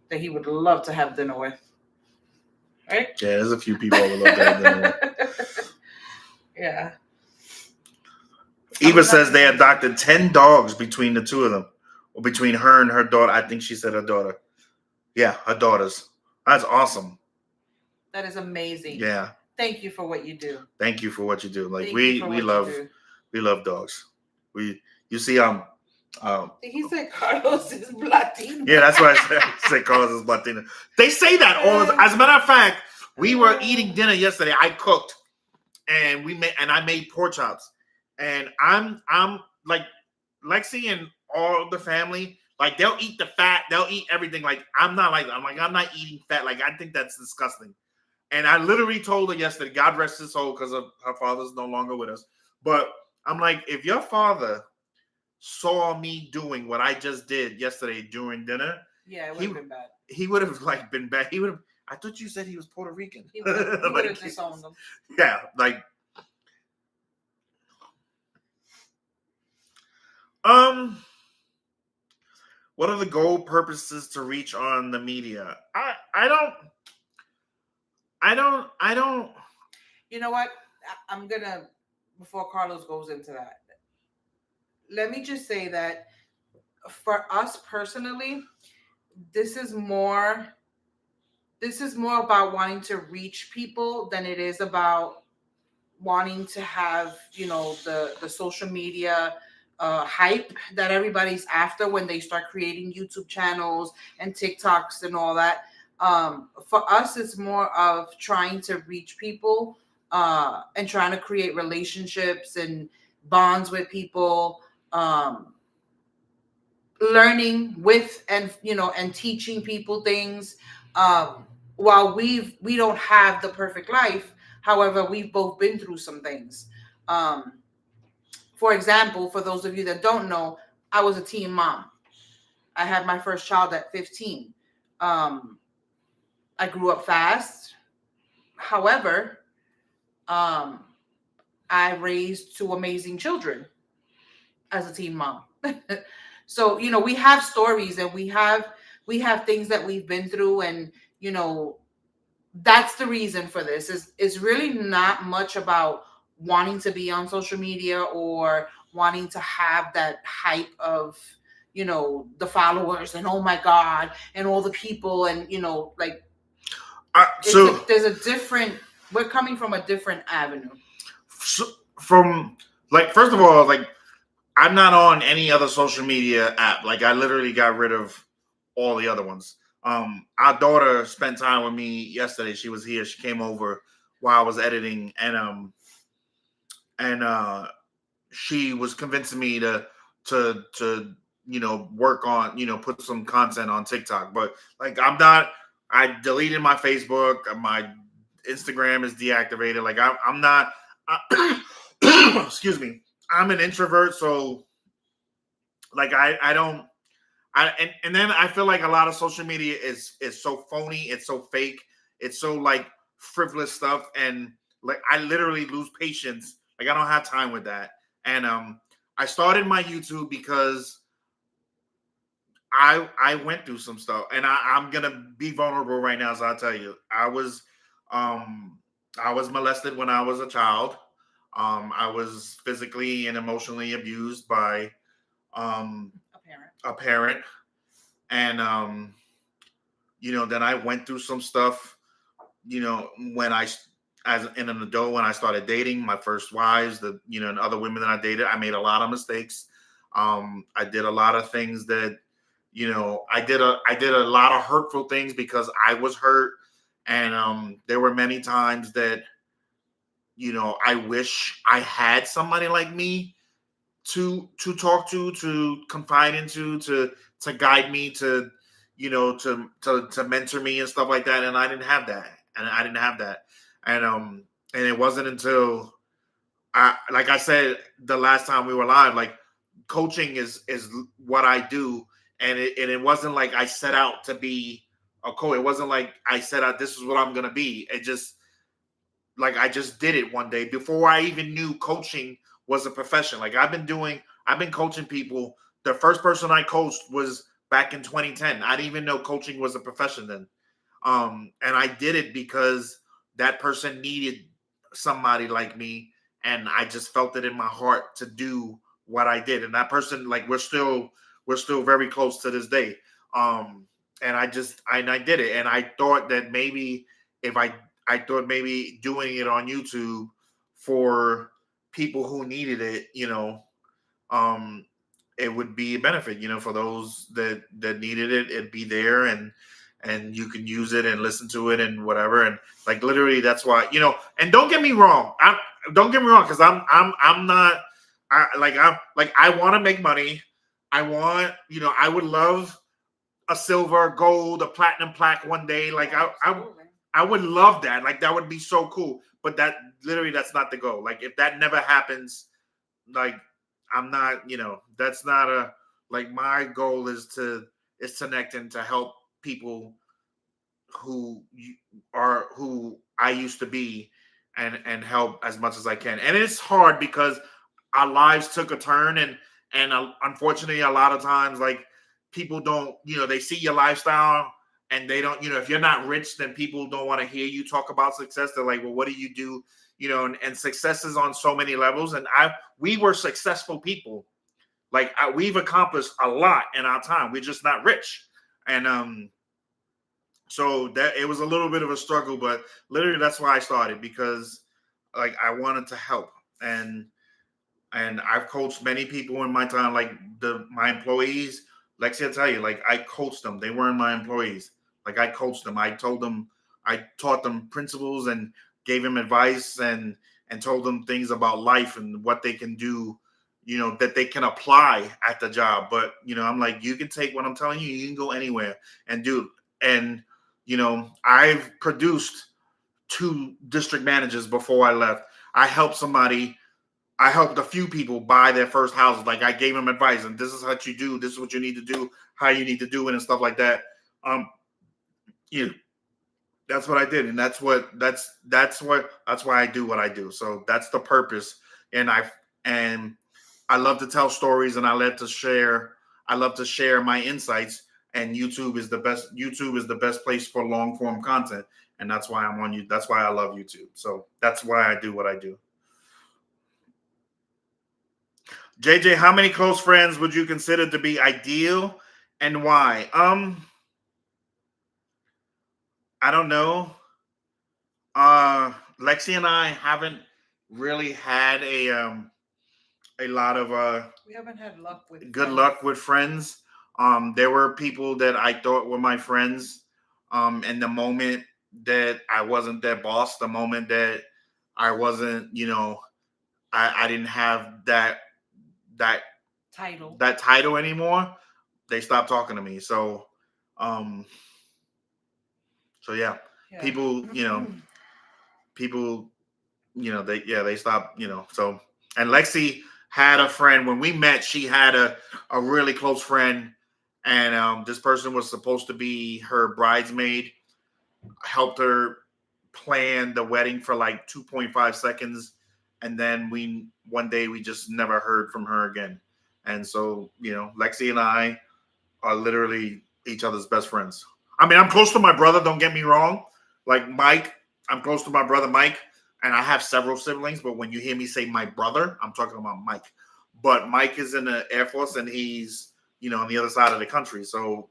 that he would love to have dinner with. Right? Yeah, there's a few people I would love to have dinner with. Yeah. Eva says they adopted 10 dogs between the two of them, or between her and her daughter. I think she said her daughter. Yeah, her daughters. That's awesome. That is amazing. Yeah. Thank you for what you do. Thank you for what you do. Like we love dogs. You see he said Carlos is Latino. Yeah, that's why I said Carlos is Latino. They say that all the time. As a matter of fact, we were eating dinner yesterday. I cooked and I made pork chops. And I'm like Lexi and all the family, like they'll eat the fat, they'll eat everything. Like I'm not like that. I'm not eating fat. Like I think that's disgusting. And I literally told her yesterday, God rest his soul, because her father's no longer with us. But I'm like, if your father saw me doing what I just did yesterday during dinner, Yeah, it would have been bad. He would have like been bad. He would have. I thought you said he was Puerto Rican. He would have Like, disowned them. yeah, like what are the goal purposes to reach on the media? I don't. You know what? I'm gonna, before Carlos goes into that, let me just say that for us personally, this is more about wanting to reach people than it is about wanting to have, you know, the social media hype that everybody's after when they start creating YouTube channels and TikToks and all that. For us, it's more of trying to reach people and trying to create relationships and bonds with people, learning with, and you know, and teaching people things. While we don't have the perfect life, however, we've both been through some things. For example, for those of you that don't know, I was a teen mom. I had my first child at 15. I grew up fast. However, I raised two amazing children as a teen mom. So, you know, we have stories and we have things that we've been through, and you know, that's the reason for this. Is really not much about wanting to be on social media or wanting to have that hype of, you know, the followers and oh my god and all the people, and you know, like there's a different, we're coming from a different avenue. From like, first of all, like, I'm not on any other social media app. Like, I literally got rid of all the other ones. Our daughter spent time with me yesterday. She was here. She came over while I was editing, and she was convincing me to you know, work on, you know, put some content on TikTok. But like, I'm not. I deleted my Facebook. My Instagram is deactivated. Like, I'm not. Excuse me. I'm an introvert, so like I don't. And then I feel like a lot of social media is so phony. It's so fake. It's so like frivolous stuff, and like I literally lose patience. Like, I don't have time with that. And I started my YouTube because I went through some stuff, and I'm gonna be vulnerable right now. So I'll tell you, I was molested when I was a child. I was physically and emotionally abused by a parent, and you know, then I went through some stuff. You know, when I, as an adult, when I started dating my first wives, the, you know, and other women that I dated, I made a lot of mistakes. I did a lot of things that, you know, I did a lot of hurtful things because I was hurt, and there were many times that, you know, I wish I had somebody like me to talk to confide into, to guide me, to, you know, to mentor me and stuff like that. And I didn't have that. And it wasn't until like I said the last time we were live, like, coaching is what I do. And it wasn't like I set out to be a coach. It wasn't like I set out, this is what I'm going to be. It just, like, I just did it one day before I even knew coaching was a profession. Like, I've been coaching people. The first person I coached was back in 2010. I didn't even know coaching was a profession then. And I did it because that person needed somebody like me. And I just felt it in my heart to do what I did. And that person, like, we're still very close to this day. And I did it. And I thought that maybe if I thought maybe doing it on YouTube for people who needed it, you know, it would be a benefit, you know, for those that needed it. It'd be there, and you can use it and listen to it and whatever. And like, literally, that's why, you know. And don't get me wrong, because I'm not. I want to make money. I want, you know, I would love a silver, gold, a platinum plaque one day. Like, I would love that. Like, that would be so cool. But that literally, that's not the goal. Like, if that never happens, like, I'm not, that's not like my goal is to connect and to help people who I used to be, and help as much as I can. And it's hard because our lives took a turn, and unfortunately a lot of times, like, people don't, they see your lifestyle, and they don't, if you're not rich, then people don't want to hear you talk about success. They're like, well, what do you do? And success is on so many levels, and we were successful people. Like, we've accomplished a lot in our time. We're just not rich. And so that it was a little bit of a struggle, but literally that's why I started, because like I wanted to help. And I've coached many people in my time, like my employees. Lexi, I tell you, like, I coached them. They weren't my employees. Like, I coached them. I taught them principles and gave them advice, and told them things about life and what they can do, that they can apply at the job. But I'm like, you can take what I'm telling you. You can go anywhere and do. And I've produced 2 district managers before I left. I helped a few people buy their first houses. Like, I gave them advice, and this is what you do. This is what you need to do, how you need to do it, and stuff like that. That's what I did. And that's why I do what I do. So that's the purpose. And I love to tell stories, and I love to share my insights. And YouTube is the best place for long form content. And that's why I'm on you. That's why I love YouTube. So that's why I do what I do. JJ, how many close friends would you consider to be ideal, and why? I don't know. Lexi and I haven't really had a lot of we haven't had luck with good friends. luck with friends. There were people that I thought were my friends. And the moment that I wasn't their boss, the moment that I wasn't, I didn't have that title anymore, they stopped talking to me. So, yeah. People, they stopped, so. And Lexi had a friend when we met. She had a really close friend, and this person was supposed to be her bridesmaid. Helped her plan the wedding for like 2.5 seconds, and then one day we just never heard from her again. And so, Lexi and I are literally each other's best friends. I mean, I'm close to my brother, don't get me wrong. Like Mike, I'm close to my brother Mike, and I have several siblings, but when you hear me say my brother, I'm talking about Mike. But Mike is in the Air Force, and he's, on the other side of the country. So,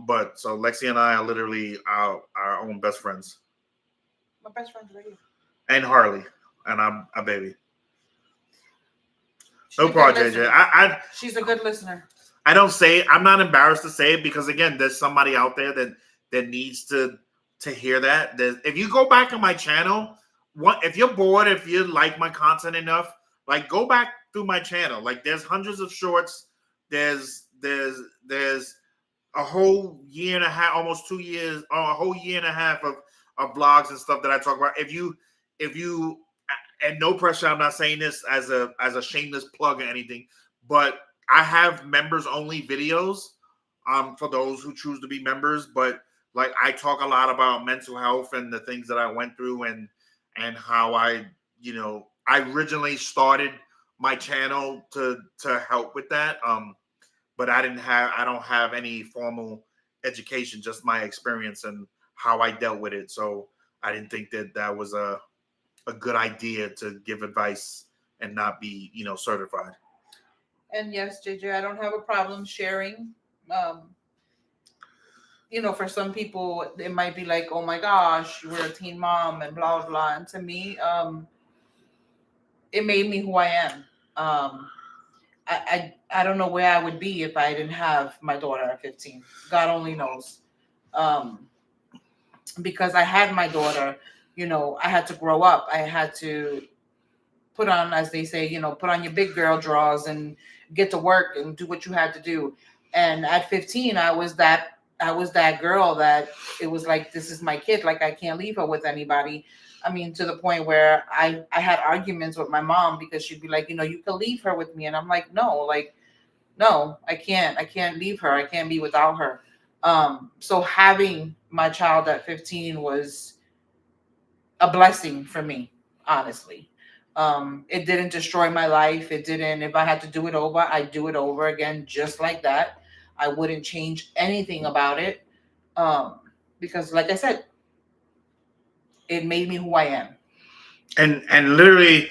but so Lexi and I are literally our own best friends. My best friend's right here. And Harley, and I'm a baby. No problem, JJ. She's a good listener. I don't say it. I'm not embarrassed to say it, because again, there's somebody out there that needs to hear that. If you go back on my channel, if you're bored, if you like my content enough, like, go back through my channel. Like, there's hundreds of shorts. There's a whole year and a half, almost 2 years, or a whole year and a half of vlogs and stuff that I talk about. If you, and no pressure, I'm not saying this as a shameless plug or anything, but I have members only videos for those who choose to be members. But like, I talk a lot about mental health and the things that I went through, and how I originally started my channel to help with that. But I don't have any formal education, just my experience and how I dealt with it. So I didn't think that was a good idea to give advice and not be, certified. And yes, JJ, I don't have a problem sharing. For some people, it might be like, oh my gosh, we're a teen mom and blah, blah. And to me, it made me who I am. I don't know where I would be if I didn't have my daughter at 15. God only knows. Because I had my daughter, I had to grow up. I had to put on, as they say, put on your big girl drawers and get to work and do what you had to do. And at 15, I was that girl that it was like, this is my kid. Like, I can't leave her with anybody. I mean, to the point where I had arguments with my mom because she'd be like, you can leave her with me. And I'm like, no, I can't. I can't leave her. I can't be without her. So having my child at 15 was a blessing for me, honestly. It didn't destroy my life. It didn't. If I had to do it over, I'd do it over again, just like that. I wouldn't change anything about it, because, like I said, it made me who I am. And literally,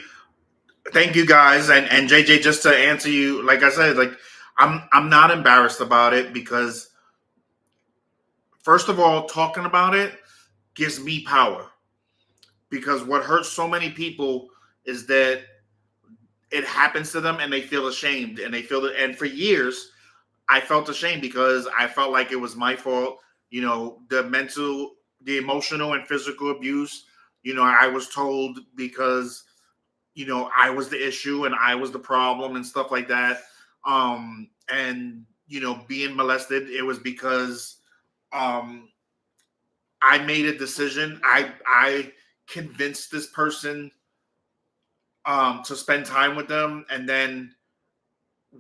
thank you guys. And JJ, just to answer you, like I said, like I'm not embarrassed about it because, first of all, talking about it gives me power. Because what hurts so many people is that it happens to them and they feel ashamed and they feel that. And for years, I felt ashamed because I felt like it was my fault. The mental, the emotional and physical abuse, I was told because, I was the issue and I was the problem and stuff like that. And, being molested, it was because I made a decision. I convinced this person to spend time with them, and then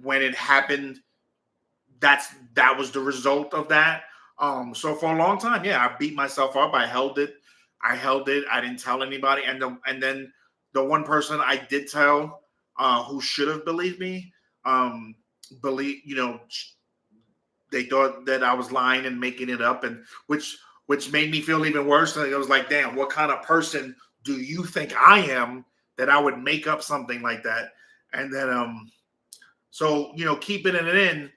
when it happened, that was the result of that. So for a long time, yeah, I beat myself up. I held it. I didn't tell anybody, and then the one person I did tell, who should have believed me, believe they thought that I was lying and making it up, and which made me feel even worse. And it was like, damn, what kind of person do you think I am that I would make up something like that? And then so keeping it in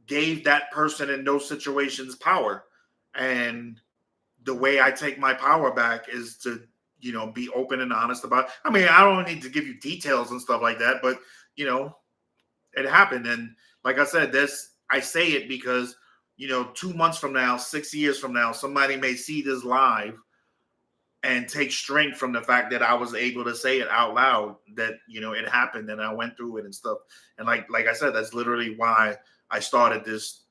gave that person in those situations power. And the way I take my power back is to be open and honest about it. I mean, I don't need to give you details and stuff like that, but it happened. And like I said, I say it because 2 months from now, 6 years from now, somebody may see this live and take strength from the fact that I was able to say it out loud, that it happened and I went through it and stuff. And like I said, that's literally why I started this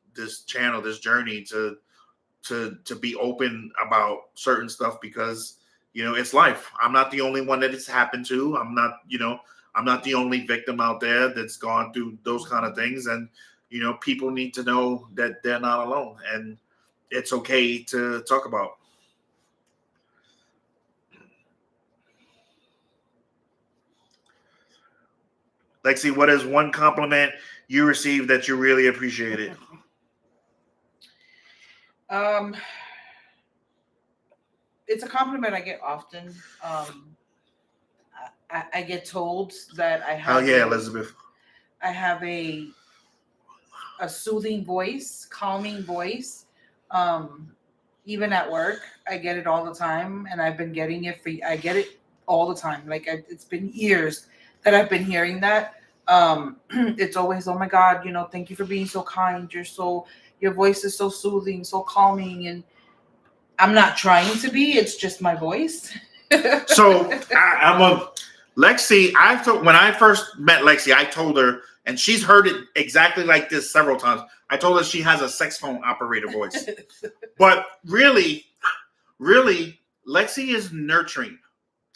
channel, this journey to be open about certain stuff, because it's life. I'm not the only one that it's happened to. I'm not the only victim out there that's gone through those kind of things. And people need to know that they're not alone, and it's okay to talk about. Lexi, what is one compliment you received that you really appreciated? It's a compliment I get often. I get told that I have. Oh yeah, Elizabeth. I have a soothing voice, calming voice. Even at work, I get it all the time, and I've been getting it I get it all the time. Like, it's been years that I've been hearing that. It's always, oh my God, thank you for being so kind. Your voice is so soothing, so calming, and I'm not trying to be. It's just my voice. So Lexi. When I first met Lexi, I told her, and she's heard it exactly like this several times. I told her she has a sex phone operator voice, but really, Lexi is nurturing.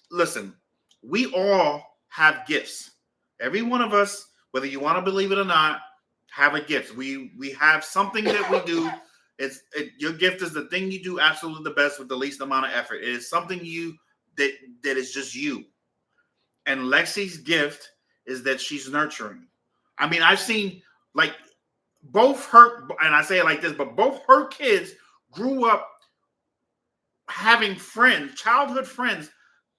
Listen, we all have gifts. Every one of us, whether you want to believe it or not, have a gift. We have something that we do. Your gift is the thing you do absolutely the best with the least amount of effort. It is something that is just you. And Lexi's gift is that she's nurturing. I mean, I've seen, like, both her, and I say it like this, but both her kids grew up having friends, childhood friends,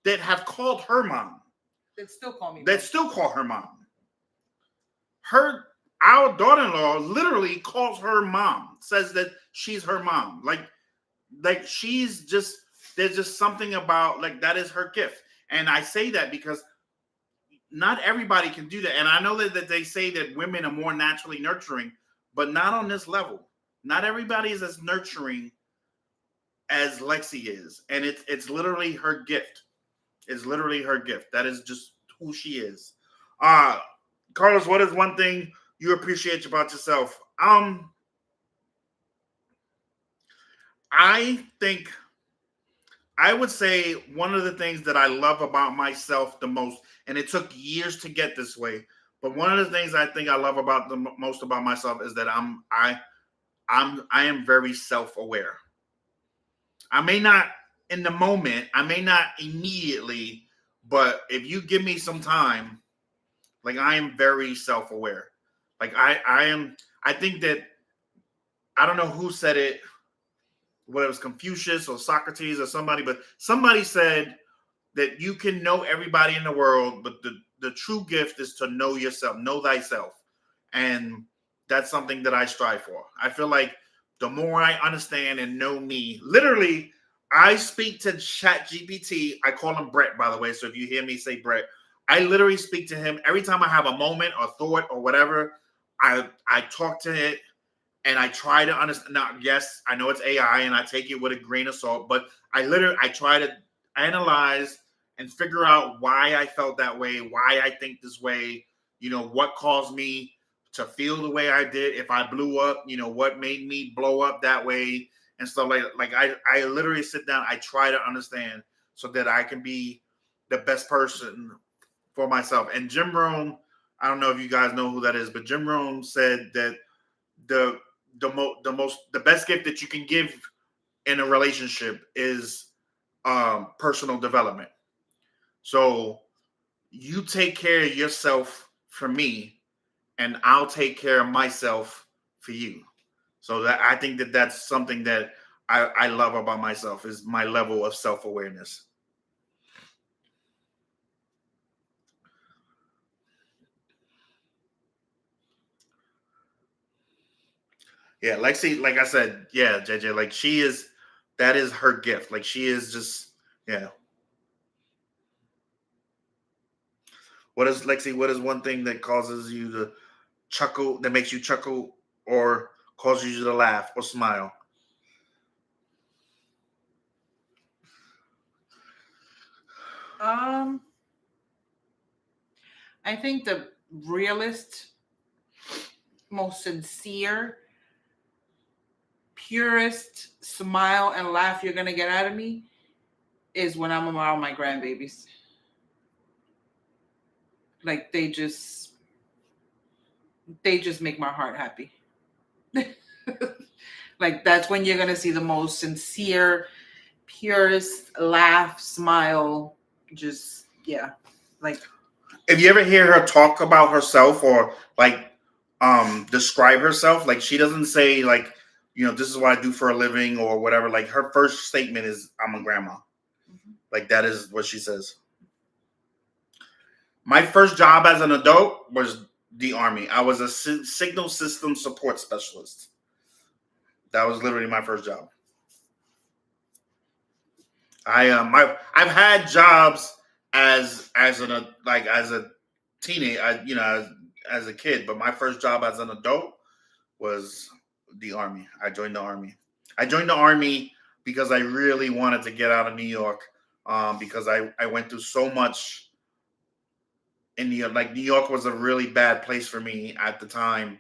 that have called her mom. That still call me mom. That still call her mom. Our daughter-in-law literally calls her mom, says that she's her mom. Like she's just, there's just something about, like, that is her gift. And I say that because not everybody can do that. And I know that they say that women are more naturally nurturing, but not on this level. Not everybody is as nurturing as Lexi is. And it's literally her gift. It's literally her gift. That is just who she is. Carlos, what is one thing you appreciate about yourself? I think I would say one of the things that I love about myself the most, and it took years to get this way, but one of the things I think I love about the most about myself is that I am very self-aware. I may not in the moment, I may not immediately, but if you give me some time, like I am very self-aware. Like I am. I think that I don't know who said it, whether it was Confucius or Socrates or somebody, but somebody said that you can know everybody in the world, but the true gift is to know yourself, know thyself. And that's something that I strive for. I feel like the more I understand and know me, literally, I speak to Chat GPT. I call him Brett, by the way. So if you hear me say Brett, I literally speak to him every time I have a moment or thought or whatever. I talk to it and I try to understand. Now, yes, I know it's AI, and I take it with a grain of salt, but I try to analyze and figure out why I felt that way, why I think this way. What caused me to feel the way I did. If I blew up, what made me blow up that way and stuff like I literally sit down. I try to understand so that I can be the best person for myself. And Jim Rohn, I don't know if you guys know who that is, but Jim Rohn said that the the best gift that you can give in a relationship is personal development. So you take care of yourself for me, and I'll take care of myself for you. So that I think that that's something that I love about myself is my level of self-awareness. Yeah, Lexi, like I said, yeah, JJ, like that is her gift. Like she is just, yeah. What is Lexi? What is one thing that causes you to chuckle, that makes you chuckle, or causes you to laugh or smile? I think the realest, most sincere, purest smile and laugh you're gonna get out of me is when I'm around my grandbabies. Like they just make my heart happy. Like that's when you're gonna see the most sincere, purest laugh, smile. Just yeah, like If you ever hear her talk about herself or like describe herself, like she doesn't say like, this is what I do for a living or whatever. Like her first statement is I'm a grandma. Like that is what she says. My first job as an adult was the Army. I was a signal system support specialist. That was literally my first job. I've had jobs as a teenage, as a kid, but my first job as an adult was the Army. I joined the Army. I joined the Army because I really wanted to get out of New York. Because I went through so much in New York. Like New York was a really bad place for me at the time,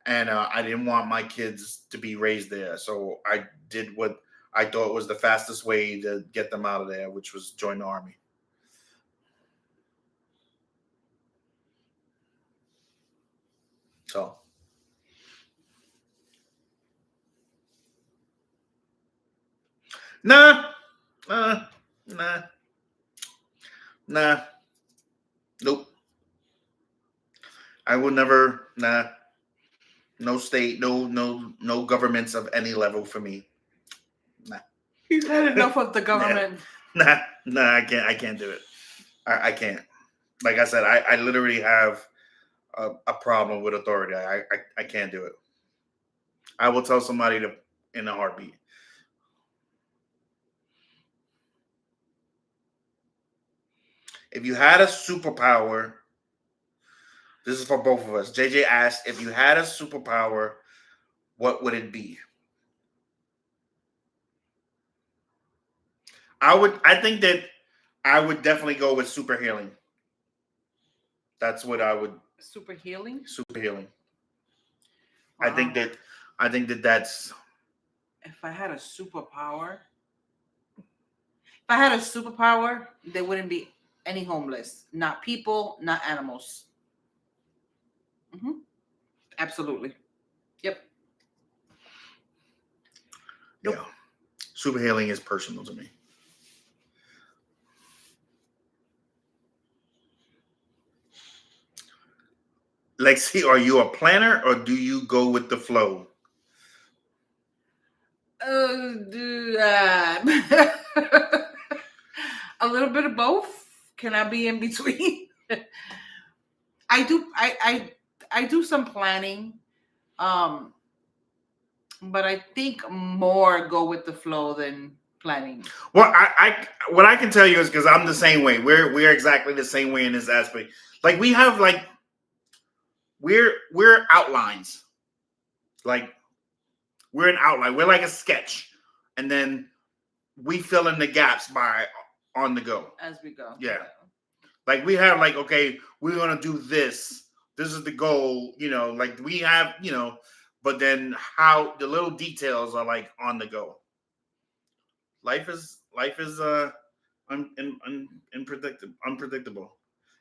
and I didn't want my kids to be raised there. So I did what I thought was the fastest way to get them out of there, which was join the Army. So, nah, uh, nah, nah, nope. I will never, nah, no state, no governments of any level for me. Nah, you've had enough of the government. nah, I can't do it. I can't. Like I said, I literally have a problem with authority. I can't do it. I will tell somebody to in a heartbeat. If you had a superpower, this is for both of us. JJ asked, if you had a superpower, what would it be? I think that I would definitely go with super healing. That's what I would. Super healing. Super healing. Wow. I think that that's. If I had a superpower, if I had a superpower, there wouldn't be any homeless. Not people, not animals. Absolutely. Yep. Nope. Yeah. Super healing is personal to me. Lexi, are you a planner or do you go with the flow? A little bit of both. Can I be in between? I do. I do some planning, but I think more go with the flow than planning. Well, I what I can tell you is because I'm the same way. We're exactly the same way in this aspect. Like we have like we're outlines. Like we're an outline. We're like a sketch, and then we fill in the gaps by on the go as we go. Yeah. Like we have like, okay, we're gonna do this. This is the goal, like we have, but then how the little details are like on the go. Life is unpredictable.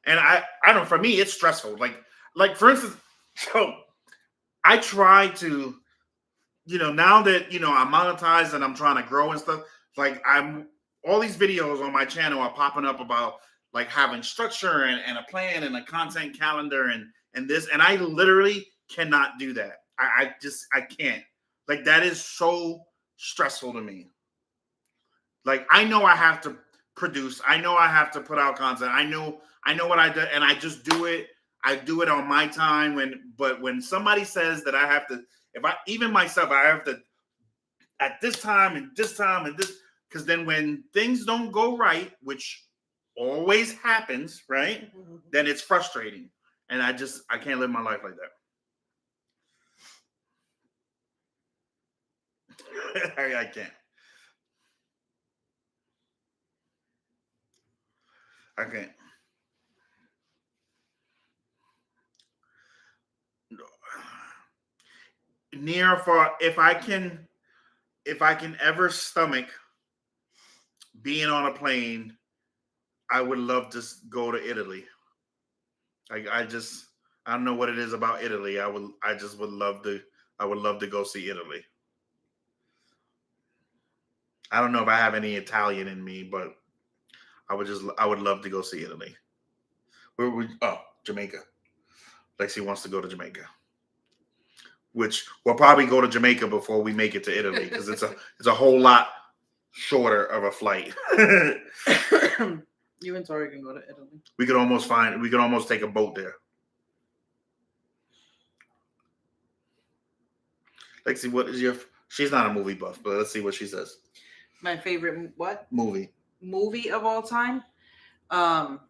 And I don't, for me, it's stressful. Like for instance, so I try to, now that, I'm monetized and I'm trying to grow and stuff, like all these videos on my channel are popping up about like having structure and a plan and a content calendar and this, and I literally cannot do that. I can't. Like that is so stressful to me. Like I know I have to produce. I know I have to put out content. I know what I do, and I just do it. I do it on my time. But when somebody says that I have to, if I even myself, I have to at this time and this time and this, because then when things don't go right, which always happens, right? Then it's frustrating, and I can't live my life like that. I can't. I can't. Near far, if I can ever stomach being on a plane, I would love to go to Italy. Like I don't know what it is about Italy. I would love to go see Italy. I don't know if I have any Italian in me, but I would love to go see Italy. Where would Jamaica. Lexi wants to go to Jamaica. Which we'll probably go to Jamaica before we make it to Italy because it's a whole lot shorter of a flight. You and Tori can go to Italy. We could almost take a boat there. Lexi, what is she's not a movie buff, but let's see what she says. My favorite what? Movie of all time? Don't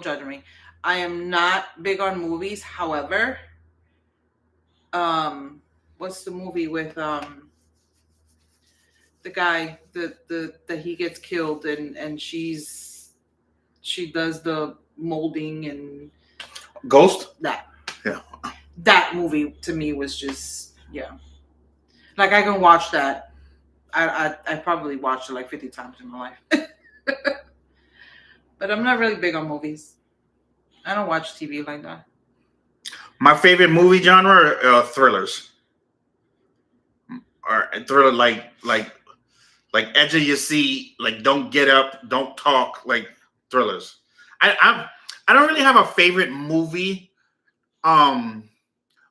judge me. I am not big on movies. However, what's the movie with the guy that he gets killed and she does the molding and Ghost? That. Yeah. That movie to me was just like I can watch that. I probably watched it like 50 times in my life. But I'm not really big on movies. I don't watch TV like that. My favorite movie genre are thrillers. Or thriller like edge of your seat, like don't get up, don't talk, like thrillers. I don't really have a favorite movie. But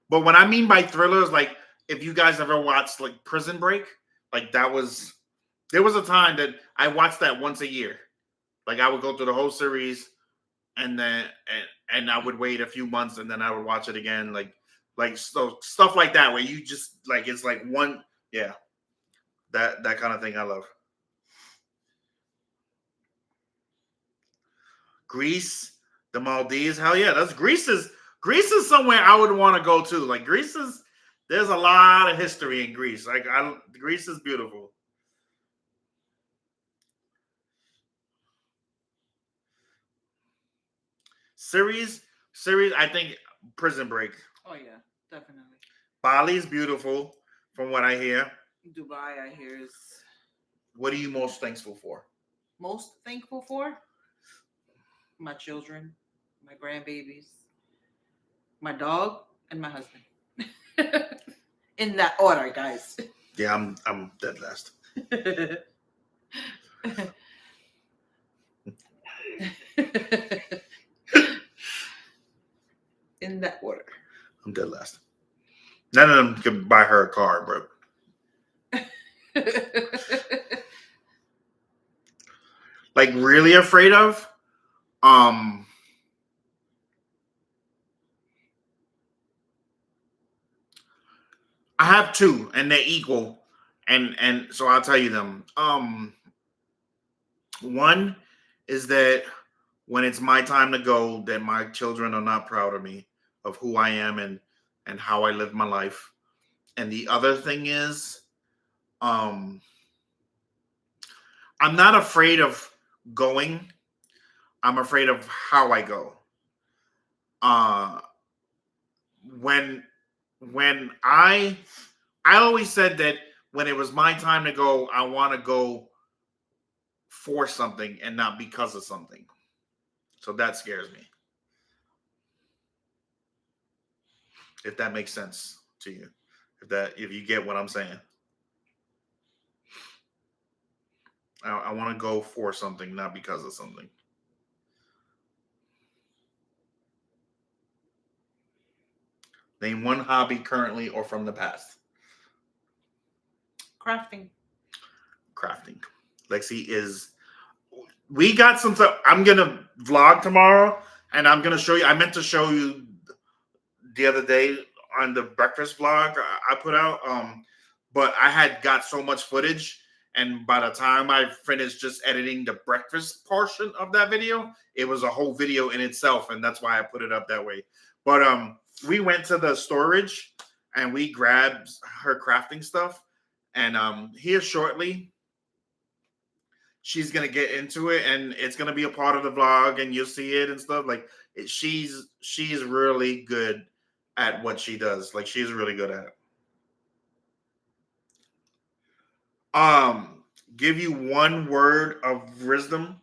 what I mean by thrillers, like if you guys ever watched like Prison Break, like there was a time that I watched that once a year. Like I would go through the whole series and then and I would wait a few months and then I would watch it again. Like so stuff like that where you just like it's like one, yeah. That kind of thing I love. Greece, the Maldives, hell yeah, Greece is somewhere I would want to go to. Like there's a lot of history in Greece. Like Greece is beautiful. Series, I think Prison Break. Oh yeah, definitely. Bali is beautiful, from what I hear. Dubai, I hear is What are you most thankful for? Most thankful for my children, my grandbabies, my dog, and my husband. In that order, guys. Yeah, I'm dead last. In that order. I'm dead last. None of them can buy her a car, bro. Like really afraid of? I have two, and they're equal, and so I'll tell you them. One is that when it's my time to go, that my children are not proud of me, of who I am and how I live my life. And the other thing is, I'm not afraid of going. I'm afraid of how I go. Uh, when I always said that when it was my time to go, I want to go for something and not because of something. So that scares me. If that makes sense to you. If you get what I'm saying. I want to go for something, not because of something. Name one hobby currently or from the past. Crafting. Lexi is. We got some stuff. I'm gonna vlog tomorrow, and I'm gonna show you. I meant to show you the other day on the breakfast vlog I put out. But I had got so much footage, and by the time I finished just editing the breakfast portion of that video, it was a whole video in itself, and that's why I put it up that way. But we went to the storage and we grabbed her crafting stuff, and here shortly she's gonna get into it, and it's gonna be a part of the vlog, and you'll see it and stuff. Like she's really good at what she does. Like she's really good at it. Give you one word of wisdom.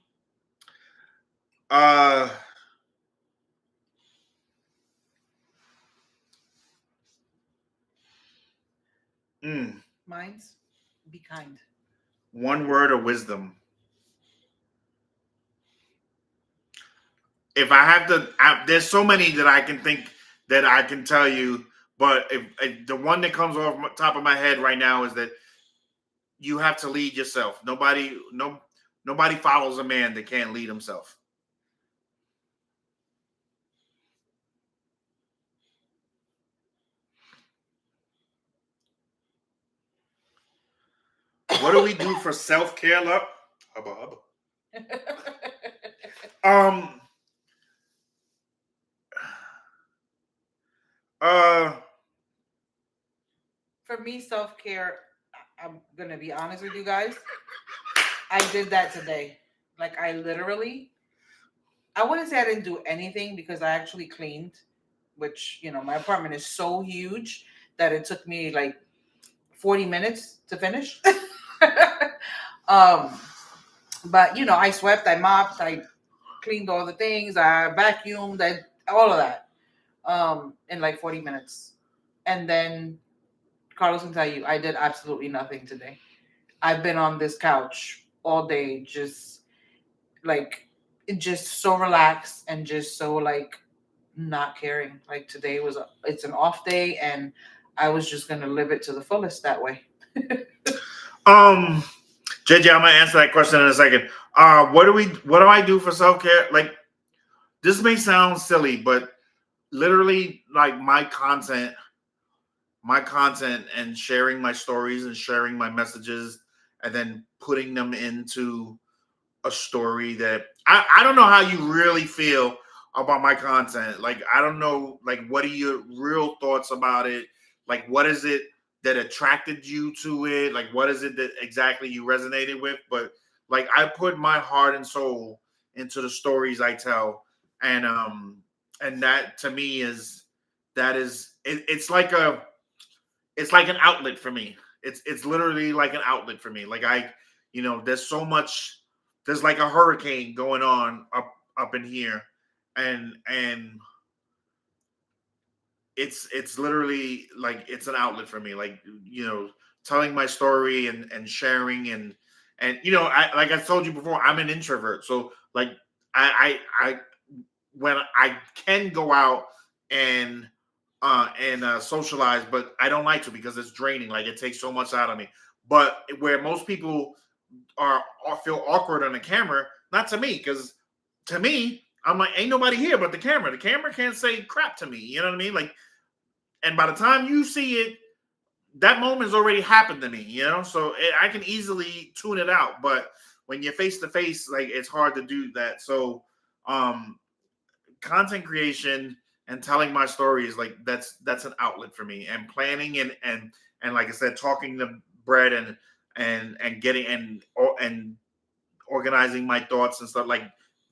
Mine's be kind. One word of wisdom. If I have to, there's so many that I can think that I can tell you, but if the one that comes off the top of my head right now is that you have to lead yourself. Nobody follows a man that can't lead himself. What do we do for self-care, love? Hubba hubba. For me, self-care, I'm gonna be honest with you guys. I did that today. Like I literally, I wouldn't say I didn't do anything because I actually cleaned, which my apartment is so huge that it took me like 40 minutes to finish. um, but I swept, I mopped, I cleaned all the things, I vacuumed, all of that in like 40 minutes. And then Carlos can tell you, I did absolutely nothing today. I've been on this couch all day, just so relaxed and just so like not caring. Like today it's an off day, and I was just gonna live it to the fullest that way. JJ, I'm gonna answer that question in a second. What do I do for self-care? Like this may sound silly, but literally like my content and sharing my stories and sharing my messages and then putting them into a story that I don't know how you really feel about my content. Like I don't know, like what are your real thoughts about it? Like what is it that attracted you to it? Like what is it that exactly you resonated with? But like I put my heart and soul into the stories I tell, and that to me it's like an outlet for me. It's literally like an outlet for me. Like You know, there's so much. There's like a hurricane going on up in here, and it's literally like it's an outlet for me. Like, you know, telling my story and sharing and you know, I like I told you before, I'm an introvert. So like I when I can go out and socialize, but I don't like to because it's draining. Like it takes so much out of me. But where most people are feel awkward on the camera, not to me, because to me, I'm like, ain't nobody here but the camera. The camera can't say crap to me. You know what I mean? Like, and by the time you see it, that moment's already happened to me. You know, so I can easily tune it out. But when you're face to face, like it's hard to do that. So, content creation and telling my stories, like that's an outlet for me. And planning and like I said, talking to Brett and getting and organizing my thoughts and stuff like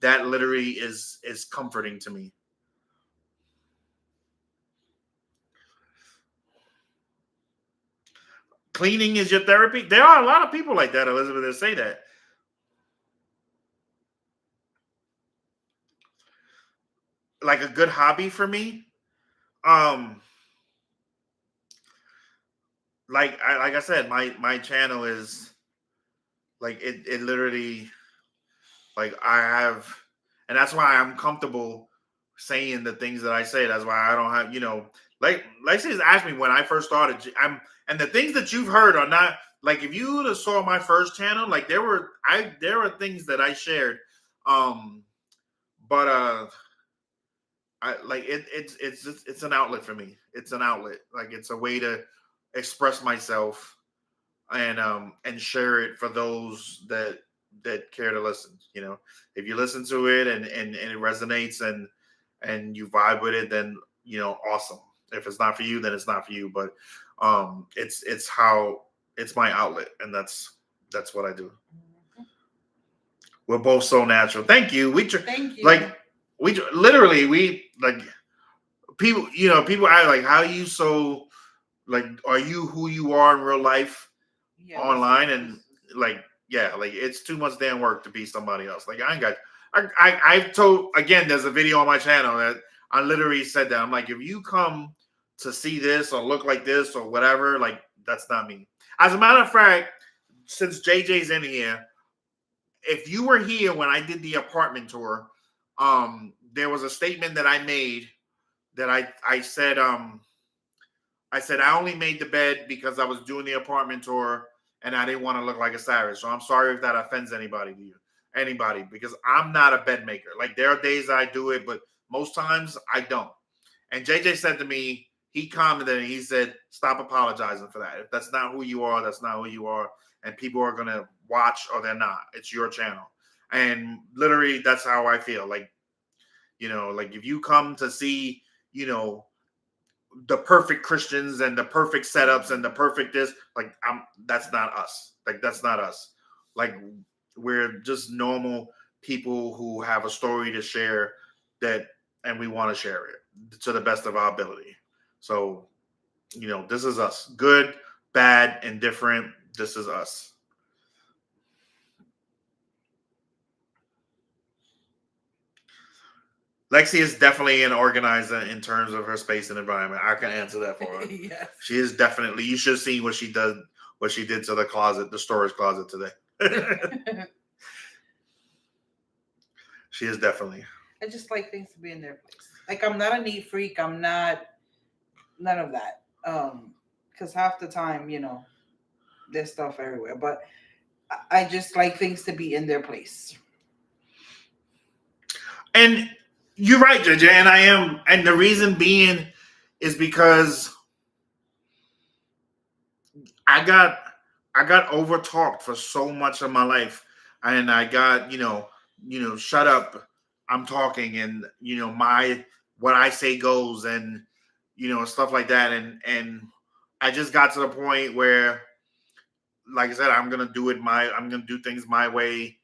that literally is comforting to me. Cleaning is your therapy. There are a lot of people like that, Elizabeth, that say that. Like a good hobby for me. Um, like I said, my channel is like it literally like I have, and that's why I'm comfortable saying the things that I say. That's why I don't have, you know, like she's asked me when I first started. And the things that you've heard are not like if you would have saw my first channel, like there were things that I shared, but I like it's an outlet for me. It's an outlet, like it's a way to express myself and share it for those that care to listen. You know, if you listen to it and it resonates and you vibe with it, then you know, awesome. If it's not for you, then it's not for you. But it's how it's my outlet, and that's what I do. We're both so natural. Thank you. Thank you. Like we literally we like people. You know, people are like, how are you so like? Are you who you are in real life? Yeah, online and like yeah, like it's too much damn work to be somebody else. Like I ain't got I've told again, there's a video on my channel that I literally said that I'm like, if you come to see this or look like this or whatever, like that's not me. As a matter of fact, since JJ's in here, if you were here when I did the apartment tour, there was a statement that I made that I said I only made the bed because I was doing the apartment tour and I didn't want to look like a savage. So I'm sorry if that offends anybody because I'm not a bed maker. Like there are days I do it, but most times I don't. And JJ said to me, he commented and he said, stop apologizing for that. If that's not who you are, that's not who you are. And people are going to watch or they're not. It's your channel. And literally that's how I feel. Like, you know, like if you come to see, you know, the perfect Christians and the perfect setups and the perfect this, like that's not us. Like that's not us. Like we're just normal people who have a story to share that and we want to share it to the best of our ability. So, you know, this is us. Good, bad, indifferent. This is us. Lexi is definitely an organizer in terms of her space and environment. I can answer that for her. Yes. She is definitely. You should have seen what she did to the closet, the storage closet today. She is definitely. I just like things to be in their place. Like I'm not a neat freak. I'm not none of that. Because half the time, you know, there's stuff everywhere. But I just like things to be in their place. And you're right, JJ, and I am. And the reason being is because I got over talked for so much of my life, and I got shut up. I'm talking, and what I say goes, and stuff like that, and I just got to the point where, like I said, I'm gonna do things my way,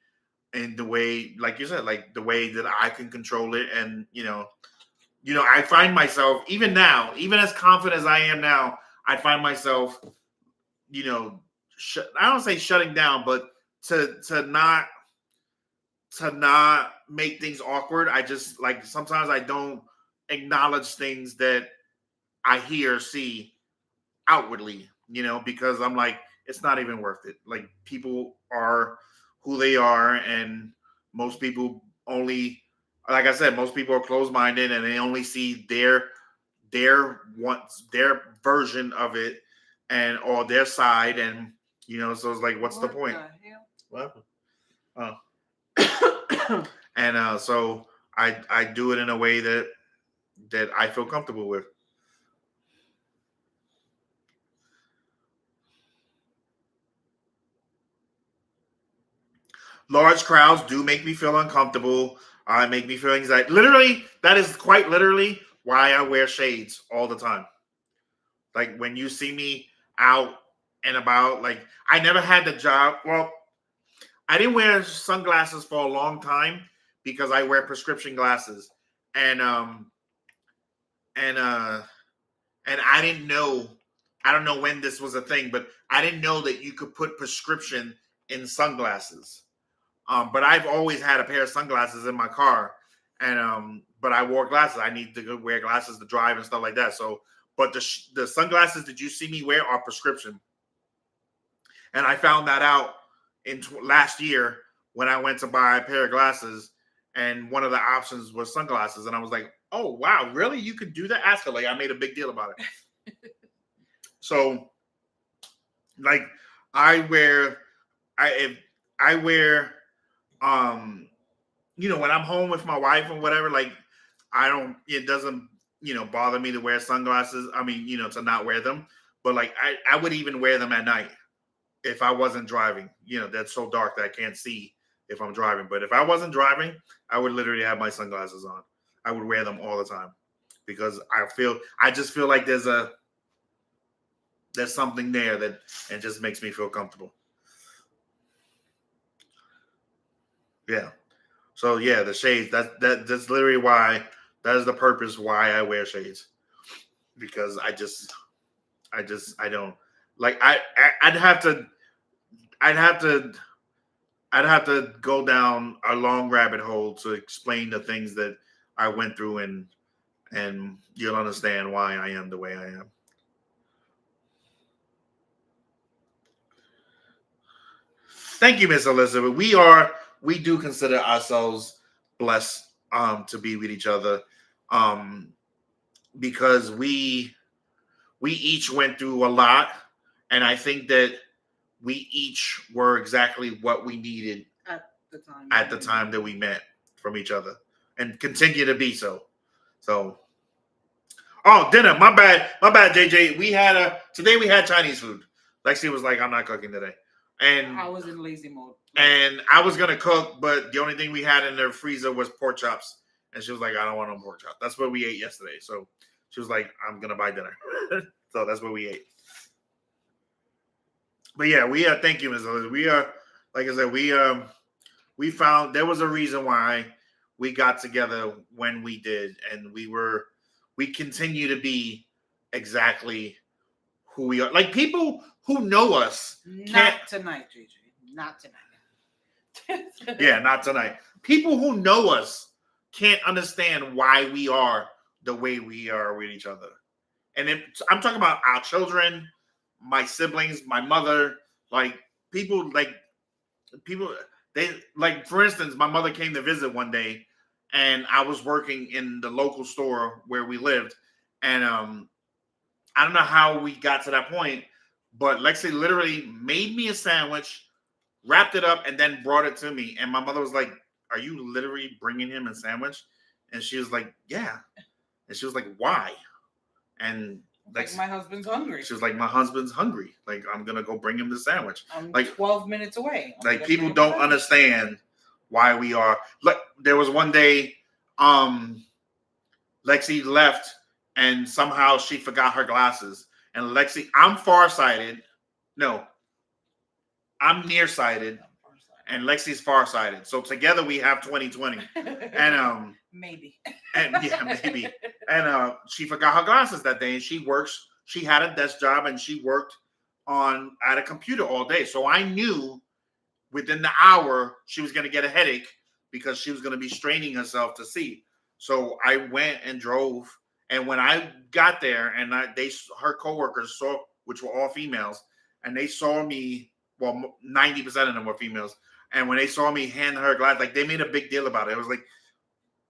and the way, like you said, like the way that I can control it, and I find myself even now, even as confident as I am now, I find myself, I don't say shutting down, but to not make things awkward. I just like sometimes I don't acknowledge things that I hear, see outwardly, because I'm like, it's not even worth it. Like people are who they are, and most people only, like I said, most people are closed-minded and they only see their version of it or their side, and so it's like, what's the point? What happened? And so I do it in a way that I feel comfortable with. Large crowds do make me feel uncomfortable. Make me feel anxiety. Literally, that is quite literally why I wear shades all the time. Like when you see me out and about, like I never had the job. Well, I didn't wear sunglasses for a long time because I wear prescription glasses, and and I didn't know. I don't know when this was a thing, but I didn't know that you could put prescription in sunglasses. But I've always had a pair of sunglasses in my car, and but I wore glasses. I need to wear glasses to drive and stuff like that. So, but the sunglasses that you see me wear are prescription, and I found that out in last year when I went to buy a pair of glasses, and one of the options was sunglasses, and I was like, "Oh wow, really? You could do that?" Ask her. Like I made a big deal about it. So, like, I wear when I'm home with my wife and whatever, like it doesn't, bother me to wear sunglasses. I mean, to not wear them, but like I would even wear them at night if I wasn't driving. That's so dark that I can't see if I'm driving. But if I wasn't driving, I would literally have my sunglasses on. I would wear them all the time because I just feel like there's something there that it just makes me feel comfortable. Yeah. So yeah, the shades. That's literally why. That is the purpose why I wear shades, because I don't like. I'd have to go down a long rabbit hole to explain the things that I went through, and you'll understand why I am the way I am. Thank you, Miss Elizabeth. We do consider ourselves blessed to be with each other, because we each went through a lot, and I think that we each were exactly what we needed at the time that we met from each other, and continue to be so. So, oh, dinner. My bad, JJ. Today we had Chinese food. Lexi was like, "I'm not cooking today," and I was in lazy mode. And I was gonna cook, but the only thing we had in the freezer was pork chops, and she was like, "I don't want no pork chops." That's what we ate yesterday. So she was like, "I'm gonna buy dinner." So that's what we ate. But yeah, we thank you, Ms. Elizabeth. We are, like I said, we found there was a reason why we got together when we did, and we continue to be exactly who we are. Like people who know us Not tonight, JJ. Not tonight. Yeah, not tonight. People who know us can't understand why we are the way we are with each other. And I'm talking about our children, my siblings, my mother, like people, they like, for instance, my mother came to visit one day, and I was working in the local store where we lived, and I don't know how we got to that point, but Lexi literally made me a sandwich, wrapped it up, and then brought it to me. And my mother was like, "Are you literally bringing him a sandwich?" And she was like, "Yeah." And she was like, "Why?" And like, my husband's hungry. She was like, "My husband's hungry. Like, I'm gonna go bring him the sandwich." I'm like 12 minutes away. Like people don't understand why we are. Like there was one day, Lexi left, and somehow she forgot her glasses. And Lexi, I'm farsighted. No, I'm nearsighted, and Lexi's farsighted. So together we have 20/20. And maybe. And yeah, maybe. And she forgot her glasses that day, and she had a desk job, and she worked at a computer all day. So I knew within the hour, she was going to get a headache because she was going to be straining herself to see. So I went and drove. And when I got there and her coworkers saw, which were all females, and they saw me, well, 90% of them were females. And when they saw me hand her glass, like they made a big deal about it. It was like,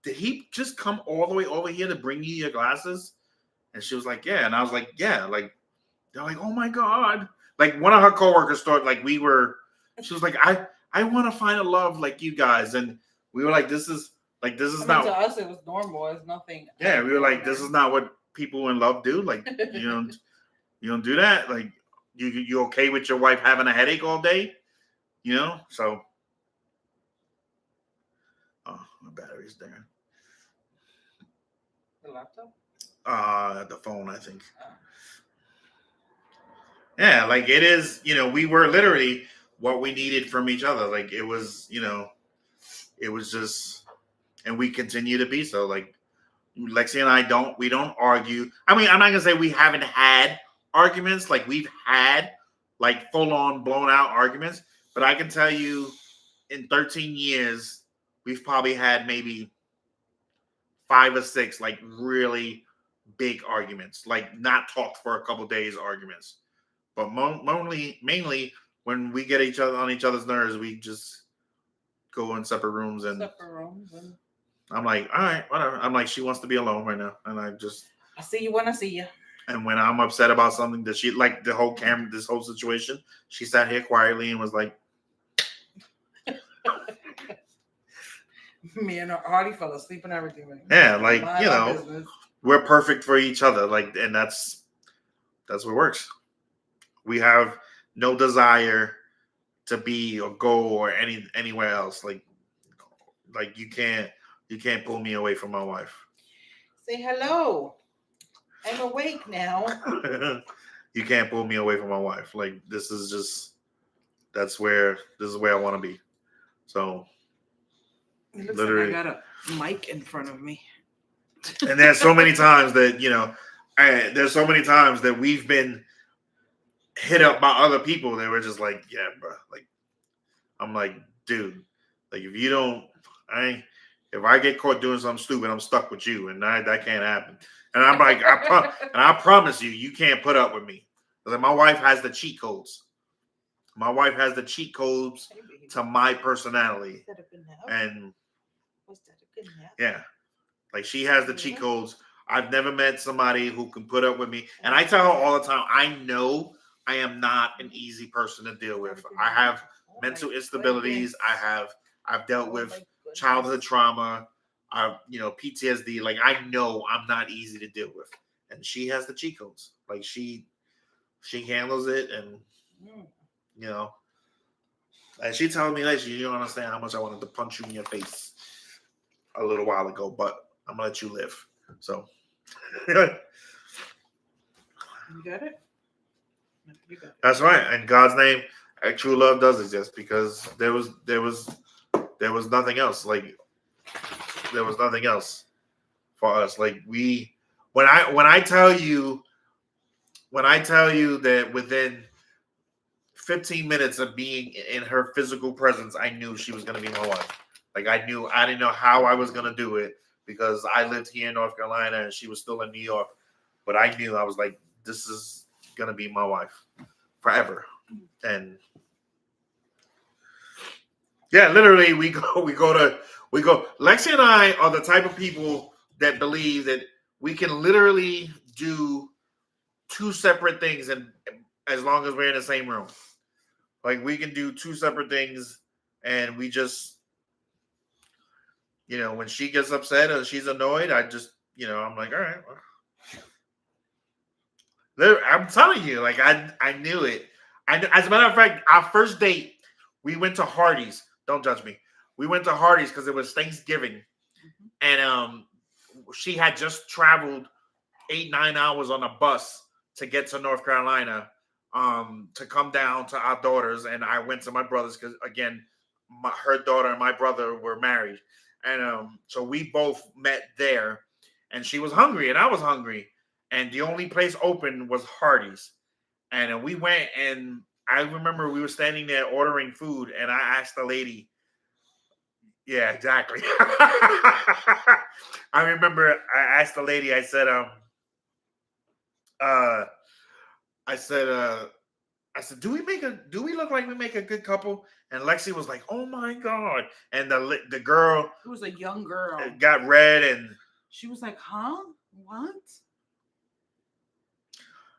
did he just come all the way over here to bring you your glasses? And she was like, yeah. And I was like, yeah. Like, they're like, oh my God. Like one of her coworkers thought like she was like, I want to find a love like you guys. And we were like, this is not. To us, it was normal. It's nothing. Yeah, we were like, this is not what people in love do. Like, you don't do that. Like, you okay with your wife having a headache all day? You know? So, oh, my battery's there. The laptop? The phone, I think. Yeah, like it is, we were literally what we needed from each other. Like it was, it was just, and we continue to be so. Like Lexi and I we don't argue. I mean, I'm not gonna say we haven't had arguments. Like we've had like full on blown out arguments, but I can tell you in 13 years, we've probably had maybe 5 or 6 like really big arguments, like not talked for a couple days arguments. But mainly when we get each other's nerves, we just go in separate rooms and I'm like, all right, whatever. I'm like, she wants to be alone right now, and I see you when I see you. And when I'm upset about something that she like this whole situation, she sat here quietly and was like, me and Hardy fell asleep and everything. Like, yeah, like we're perfect for each other, like, and that's what works. We have no desire to be or go or anywhere else. Like you can't pull me away from my wife. Say hello. I'm awake now. You can't pull me away from my wife. Like this is where I want to be. So it looks literally like I got a mic in front of me. And there's so many times that there's so many times that we've been hit up by other people that were just like, yeah, bro. Like, I'm like, dude, like if I get caught doing something stupid, I'm stuck with you, and that can't happen. And I'm like, I promise you can't put up with me. Like, my wife has the cheat codes. My wife has the cheat codes to my personality, and yeah, like she has the cheat codes. I've never met somebody who can put up with me, and I tell her all the time, I know I am not an easy person to deal with. I have mental instabilities. I've dealt with childhood trauma. PTSD. Like I know I'm not easy to deal with, and she has the cheat codes. Like she handles it, and and she told me that you don't understand how much I wanted to punch you in your face a little while ago, but I'm gonna let you live. So you got it. That's right. In God's name, true love does exist, because there was nothing else. Like there was nothing else for us. Like when I tell you that within 15 minutes of being in her physical presence, I knew she was going to be my wife. Like I didn't know how I was going to do it, because I lived here in North Carolina and she was still in New York. But I knew, I was like, this is going to be my wife forever. And yeah, literally we go. Lexi and I are the type of people that believe that we can literally do 2 separate things, and as long as we're in the same room. Like we can do 2 separate things, and we just, when she gets upset or she's annoyed, I just, I'm like, all right. Well. I'm telling you, like I knew it. As a matter of fact, our first date, we went to Hardee's. Don't judge me. We went to Hardee's because it was Thanksgiving, and she had just traveled 8-9 hours on a bus to get to North Carolina, to come down to our daughters, and I went to my brother's because again, her daughter and my brother were married, and so we both met there, and she was hungry and I was hungry, and the only place open was Hardee's, and we went, and I remember we were standing there ordering food, and I asked the lady. Yeah, exactly. I remember I asked the lady. Uh, I said, do we look like we make a good couple? And Lexi was like, oh my God. And the girl, It was a young girl, got red, and she was like, huh? What?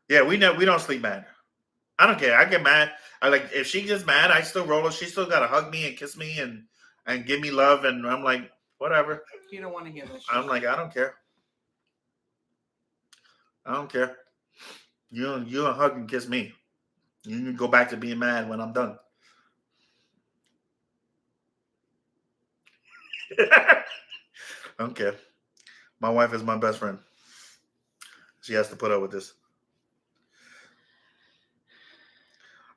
yeah, we don't sleep mad. I don't care. I get mad. I like, if she gets mad, I still roll her. She still gotta hug me and kiss me and give me love. And I'm like, whatever. You don't want to hear that shit. I'm like, I don't care. I don't care. You hug and kiss me. You can go back to being mad when I'm done. I don't care. My wife is my best friend. She has to put up with this.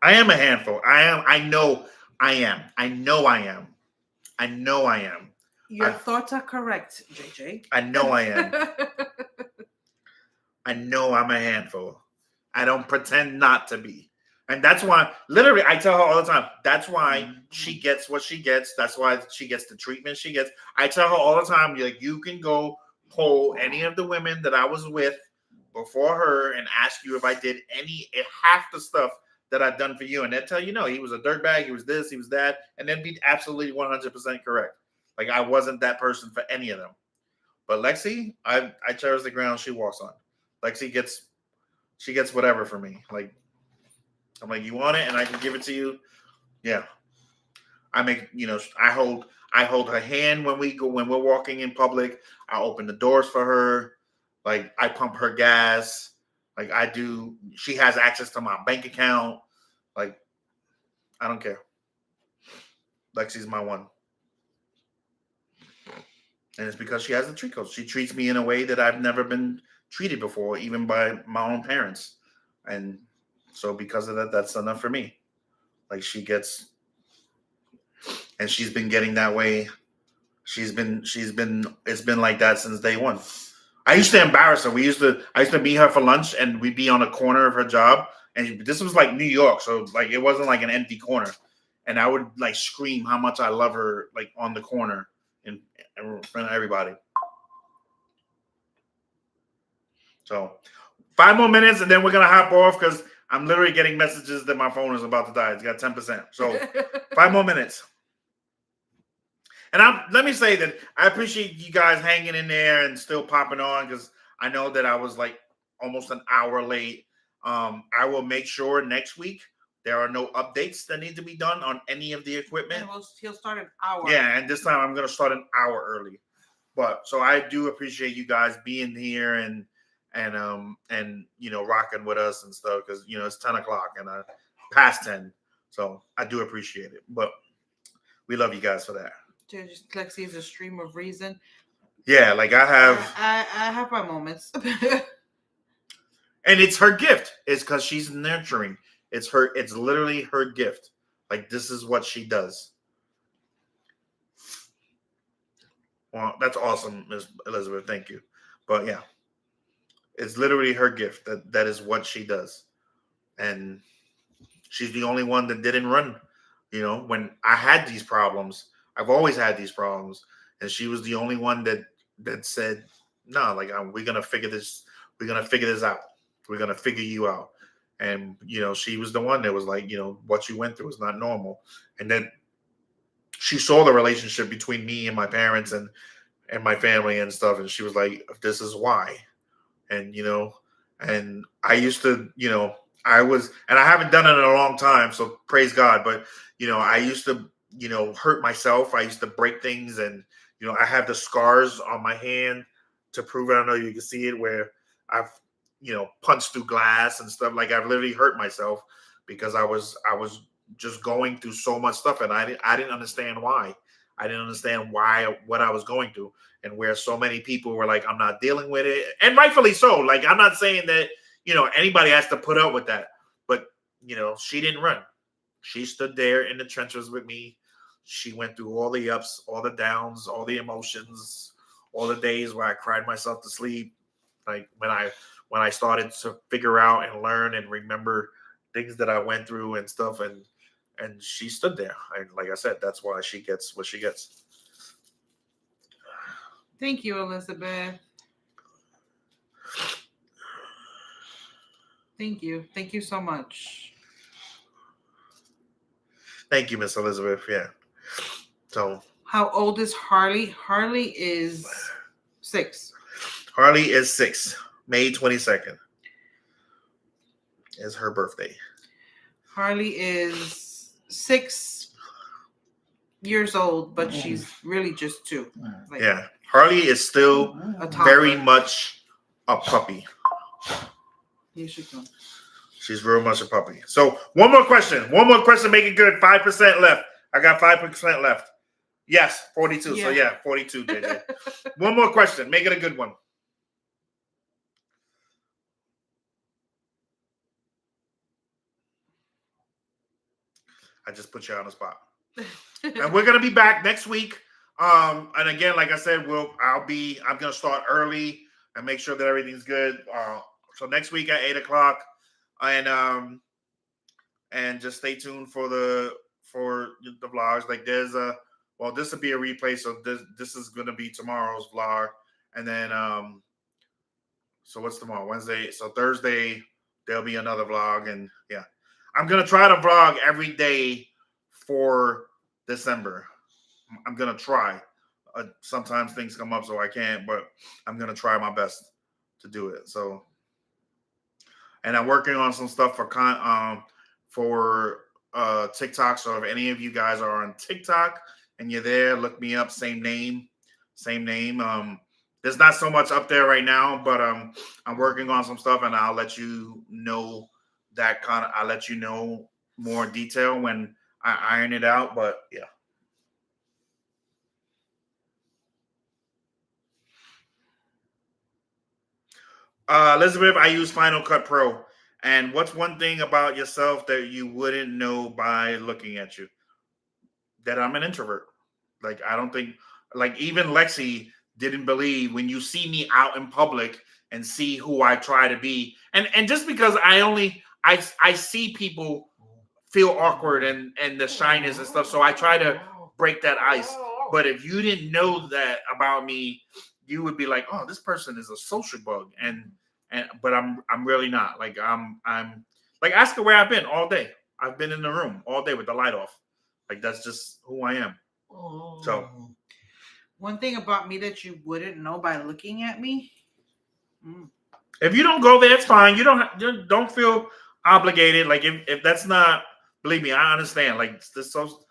I am a handful. I know I am. Your thoughts are correct, JJ. I know I am. I know I'm a handful. I don't pretend not to be. And that's why, literally, I tell her all the time, that's why she gets what she gets. That's why she gets the treatment she gets. I tell her all the time, like, you can go poll any of the women that I was with before her and ask you if I did half the stuff that I've done for you. And they'll tell you, no, he was a dirtbag, he was this, he was that. And then be absolutely 100% correct. Like, I wasn't that person for any of them. But Lexi, I cherish the ground she walks on. Lexi gets whatever for me. Like, I'm like, you want it and I can give it to you. Yeah. I make, I hold her hand when we're walking in public. I open the doors for her. Like, I pump her gas. Like, I do. She has access to my bank account. Like, I don't care. Lexi's my one. And it's because she has the treat code. She treats me in a way that I've never been treated before, even by my own parents. And so because of that, that's enough for me. Like, she's been getting that way. It's been like that since day one. I used to embarrass her. I used to meet her for lunch, and we'd be on a corner of her job. And this was like New York, so like it wasn't like an empty corner. And I would like scream how much I love her, like on the corner in front of everybody. So 5 more minutes, and then we're gonna hop off because I'm literally getting messages that my phone is about to die. It's got 10%. So 5 more minutes. And let me say that I appreciate you guys hanging in there and still popping on, because I know that I was like almost an hour late. I will make sure next week there are no updates that need to be done on any of the equipment. And he'll start an hour. Yeah, and this time I'm going to start an hour early. But so I do appreciate you guys being here and rocking with us and stuff, because it's 10 o'clock and past 10. So I do appreciate it. But we love you guys for that. Lexi is a stream of reason. Yeah, like I have my moments. And it's her gift. It's because she's nurturing. It's literally her gift. Like, this is what she does. Well, that's awesome, Ms. Elizabeth. Thank you. But yeah, it's literally her gift. That is what she does. And she's the only one that didn't run. When I had these problems, I've always had these problems. And she was the only one that said, no, like, we're going to figure this. We're going to figure this out. We're going to figure you out. And, she was the one that was like, what you went through is not normal. And then she saw the relationship between me and my parents and my family and stuff. And she was like, this is why. And, and I used to, I haven't done it in a long time. So praise God. But, I used to, hurt myself. I used to break things. And, I have the scars on my hand to prove it. I don't know if you can see it, where I've, punched through glass and stuff. Like, I've literally hurt myself because I was just going through so much stuff, and I didn't understand why. I didn't understand what I was going through, and where so many people were like, I'm not dealing with it. And rightfully so. Like, I'm not saying that, anybody has to put up with that, but, she didn't run. She stood there in the trenches with me. She went through all the ups, all the downs, all the emotions, all the days where I cried myself to sleep. Like, when I started to figure out and learn and remember things that I went through and stuff, and she stood there. And like I said, that's why she gets what she gets. Thank you, Elizabeth. Thank you so much. Thank you, Miss Elizabeth. Yeah. So how old is Harley? Harley is 6. Harley is 6. May 22nd is her birthday. Harley is 6 years old, but she's really just 2. Like, yeah, Harley is still very much a puppy. Here she comes. She's real much a puppy. So one more question. Make it good. 5% left. I got 5% left. Yes, 42. Yeah. So yeah, 42, JJ. One more question. Make it a good one. I just put you on the spot. And we're gonna be back next week. And again, like I said, I'm gonna start early and make sure that everything's good. So next week at 8:00, and just stay tuned for the vlogs. Like this will be a replay, so this is gonna be tomorrow's vlog, and then so what's tomorrow? Wednesday. So Thursday there'll be another vlog, and yeah, I'm gonna try to vlog every day for December. I'm gonna try. Sometimes things come up so I can't, but I'm gonna try my best to do it. So, and I'm working on some stuff for TikTok. So if any of you guys are on TikTok and you're there, look me up. Same name. There's not so much up there right now, but I'm working on some stuff, and I'll let you know I'll let you know more detail when I iron it out. But yeah. Elizabeth, I use Final Cut Pro. And what's one thing about yourself that you wouldn't know by looking at you? That I'm an introvert. Like, I don't think, like, even Lexi didn't believe when you see me out in public and see who I try to be. And just because I see people feel awkward and the shyness and stuff, so I try to break that ice. But if you didn't know that about me, you would be like, oh, this person is a social bug. But I'm really not. Like I'm like, ask her where I've been all day. I've been in the room all day with the light off. Like, that's just who I am. So one thing about me that you wouldn't know by looking at me. If you don't go there, it's fine. You don't feel obligated. Like if that's not, believe me, I understand. Like this social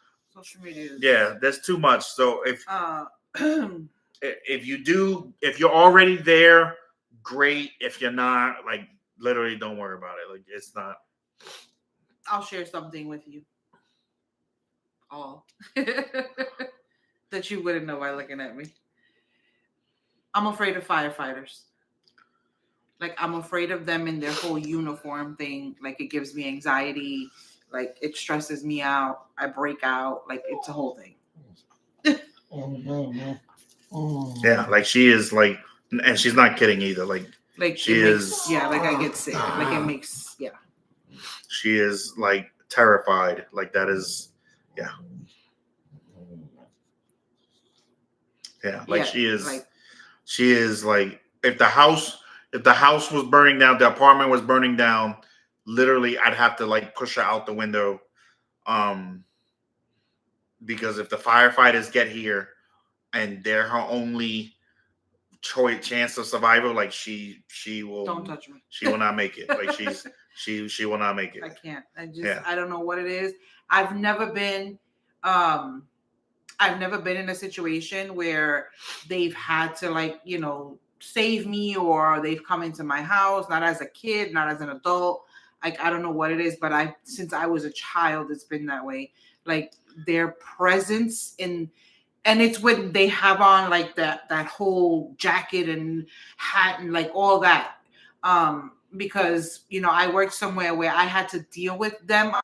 media. Yeah, that's too much. So if you're already there, great. If you're not, like, literally don't worry about it. Like, it's not. I'll share something with you all that you wouldn't know by looking at me. I'm afraid of firefighters. Like, I'm afraid of them in their whole uniform thing. Like, it gives me anxiety. Like, it stresses me out. I break out. Like, it's a whole thing. Yeah, like she is like, and she's not kidding either. Like she is. Yeah, like I get sick. Like it makes, yeah. She is like terrified. Like that is, yeah. Yeah, like yeah, she is like, if the house was burning down, the apartment was burning down, literally I'd have to like push her out the window. Because if the firefighters get here and they're her only chance of survival, like she will, don't touch me. She will not make it. Like she will not make it. I can't. I don't know what it is. I've never been in a situation where they've had to, like, you know, save me, or they've come into my house, not as a kid, not as an adult. Like, I don't know what it is, but since I was a child, it's been that way. Like, their presence and it's when they have on like that whole jacket and hat and like all that. Because, you know, I worked somewhere where I had to deal with them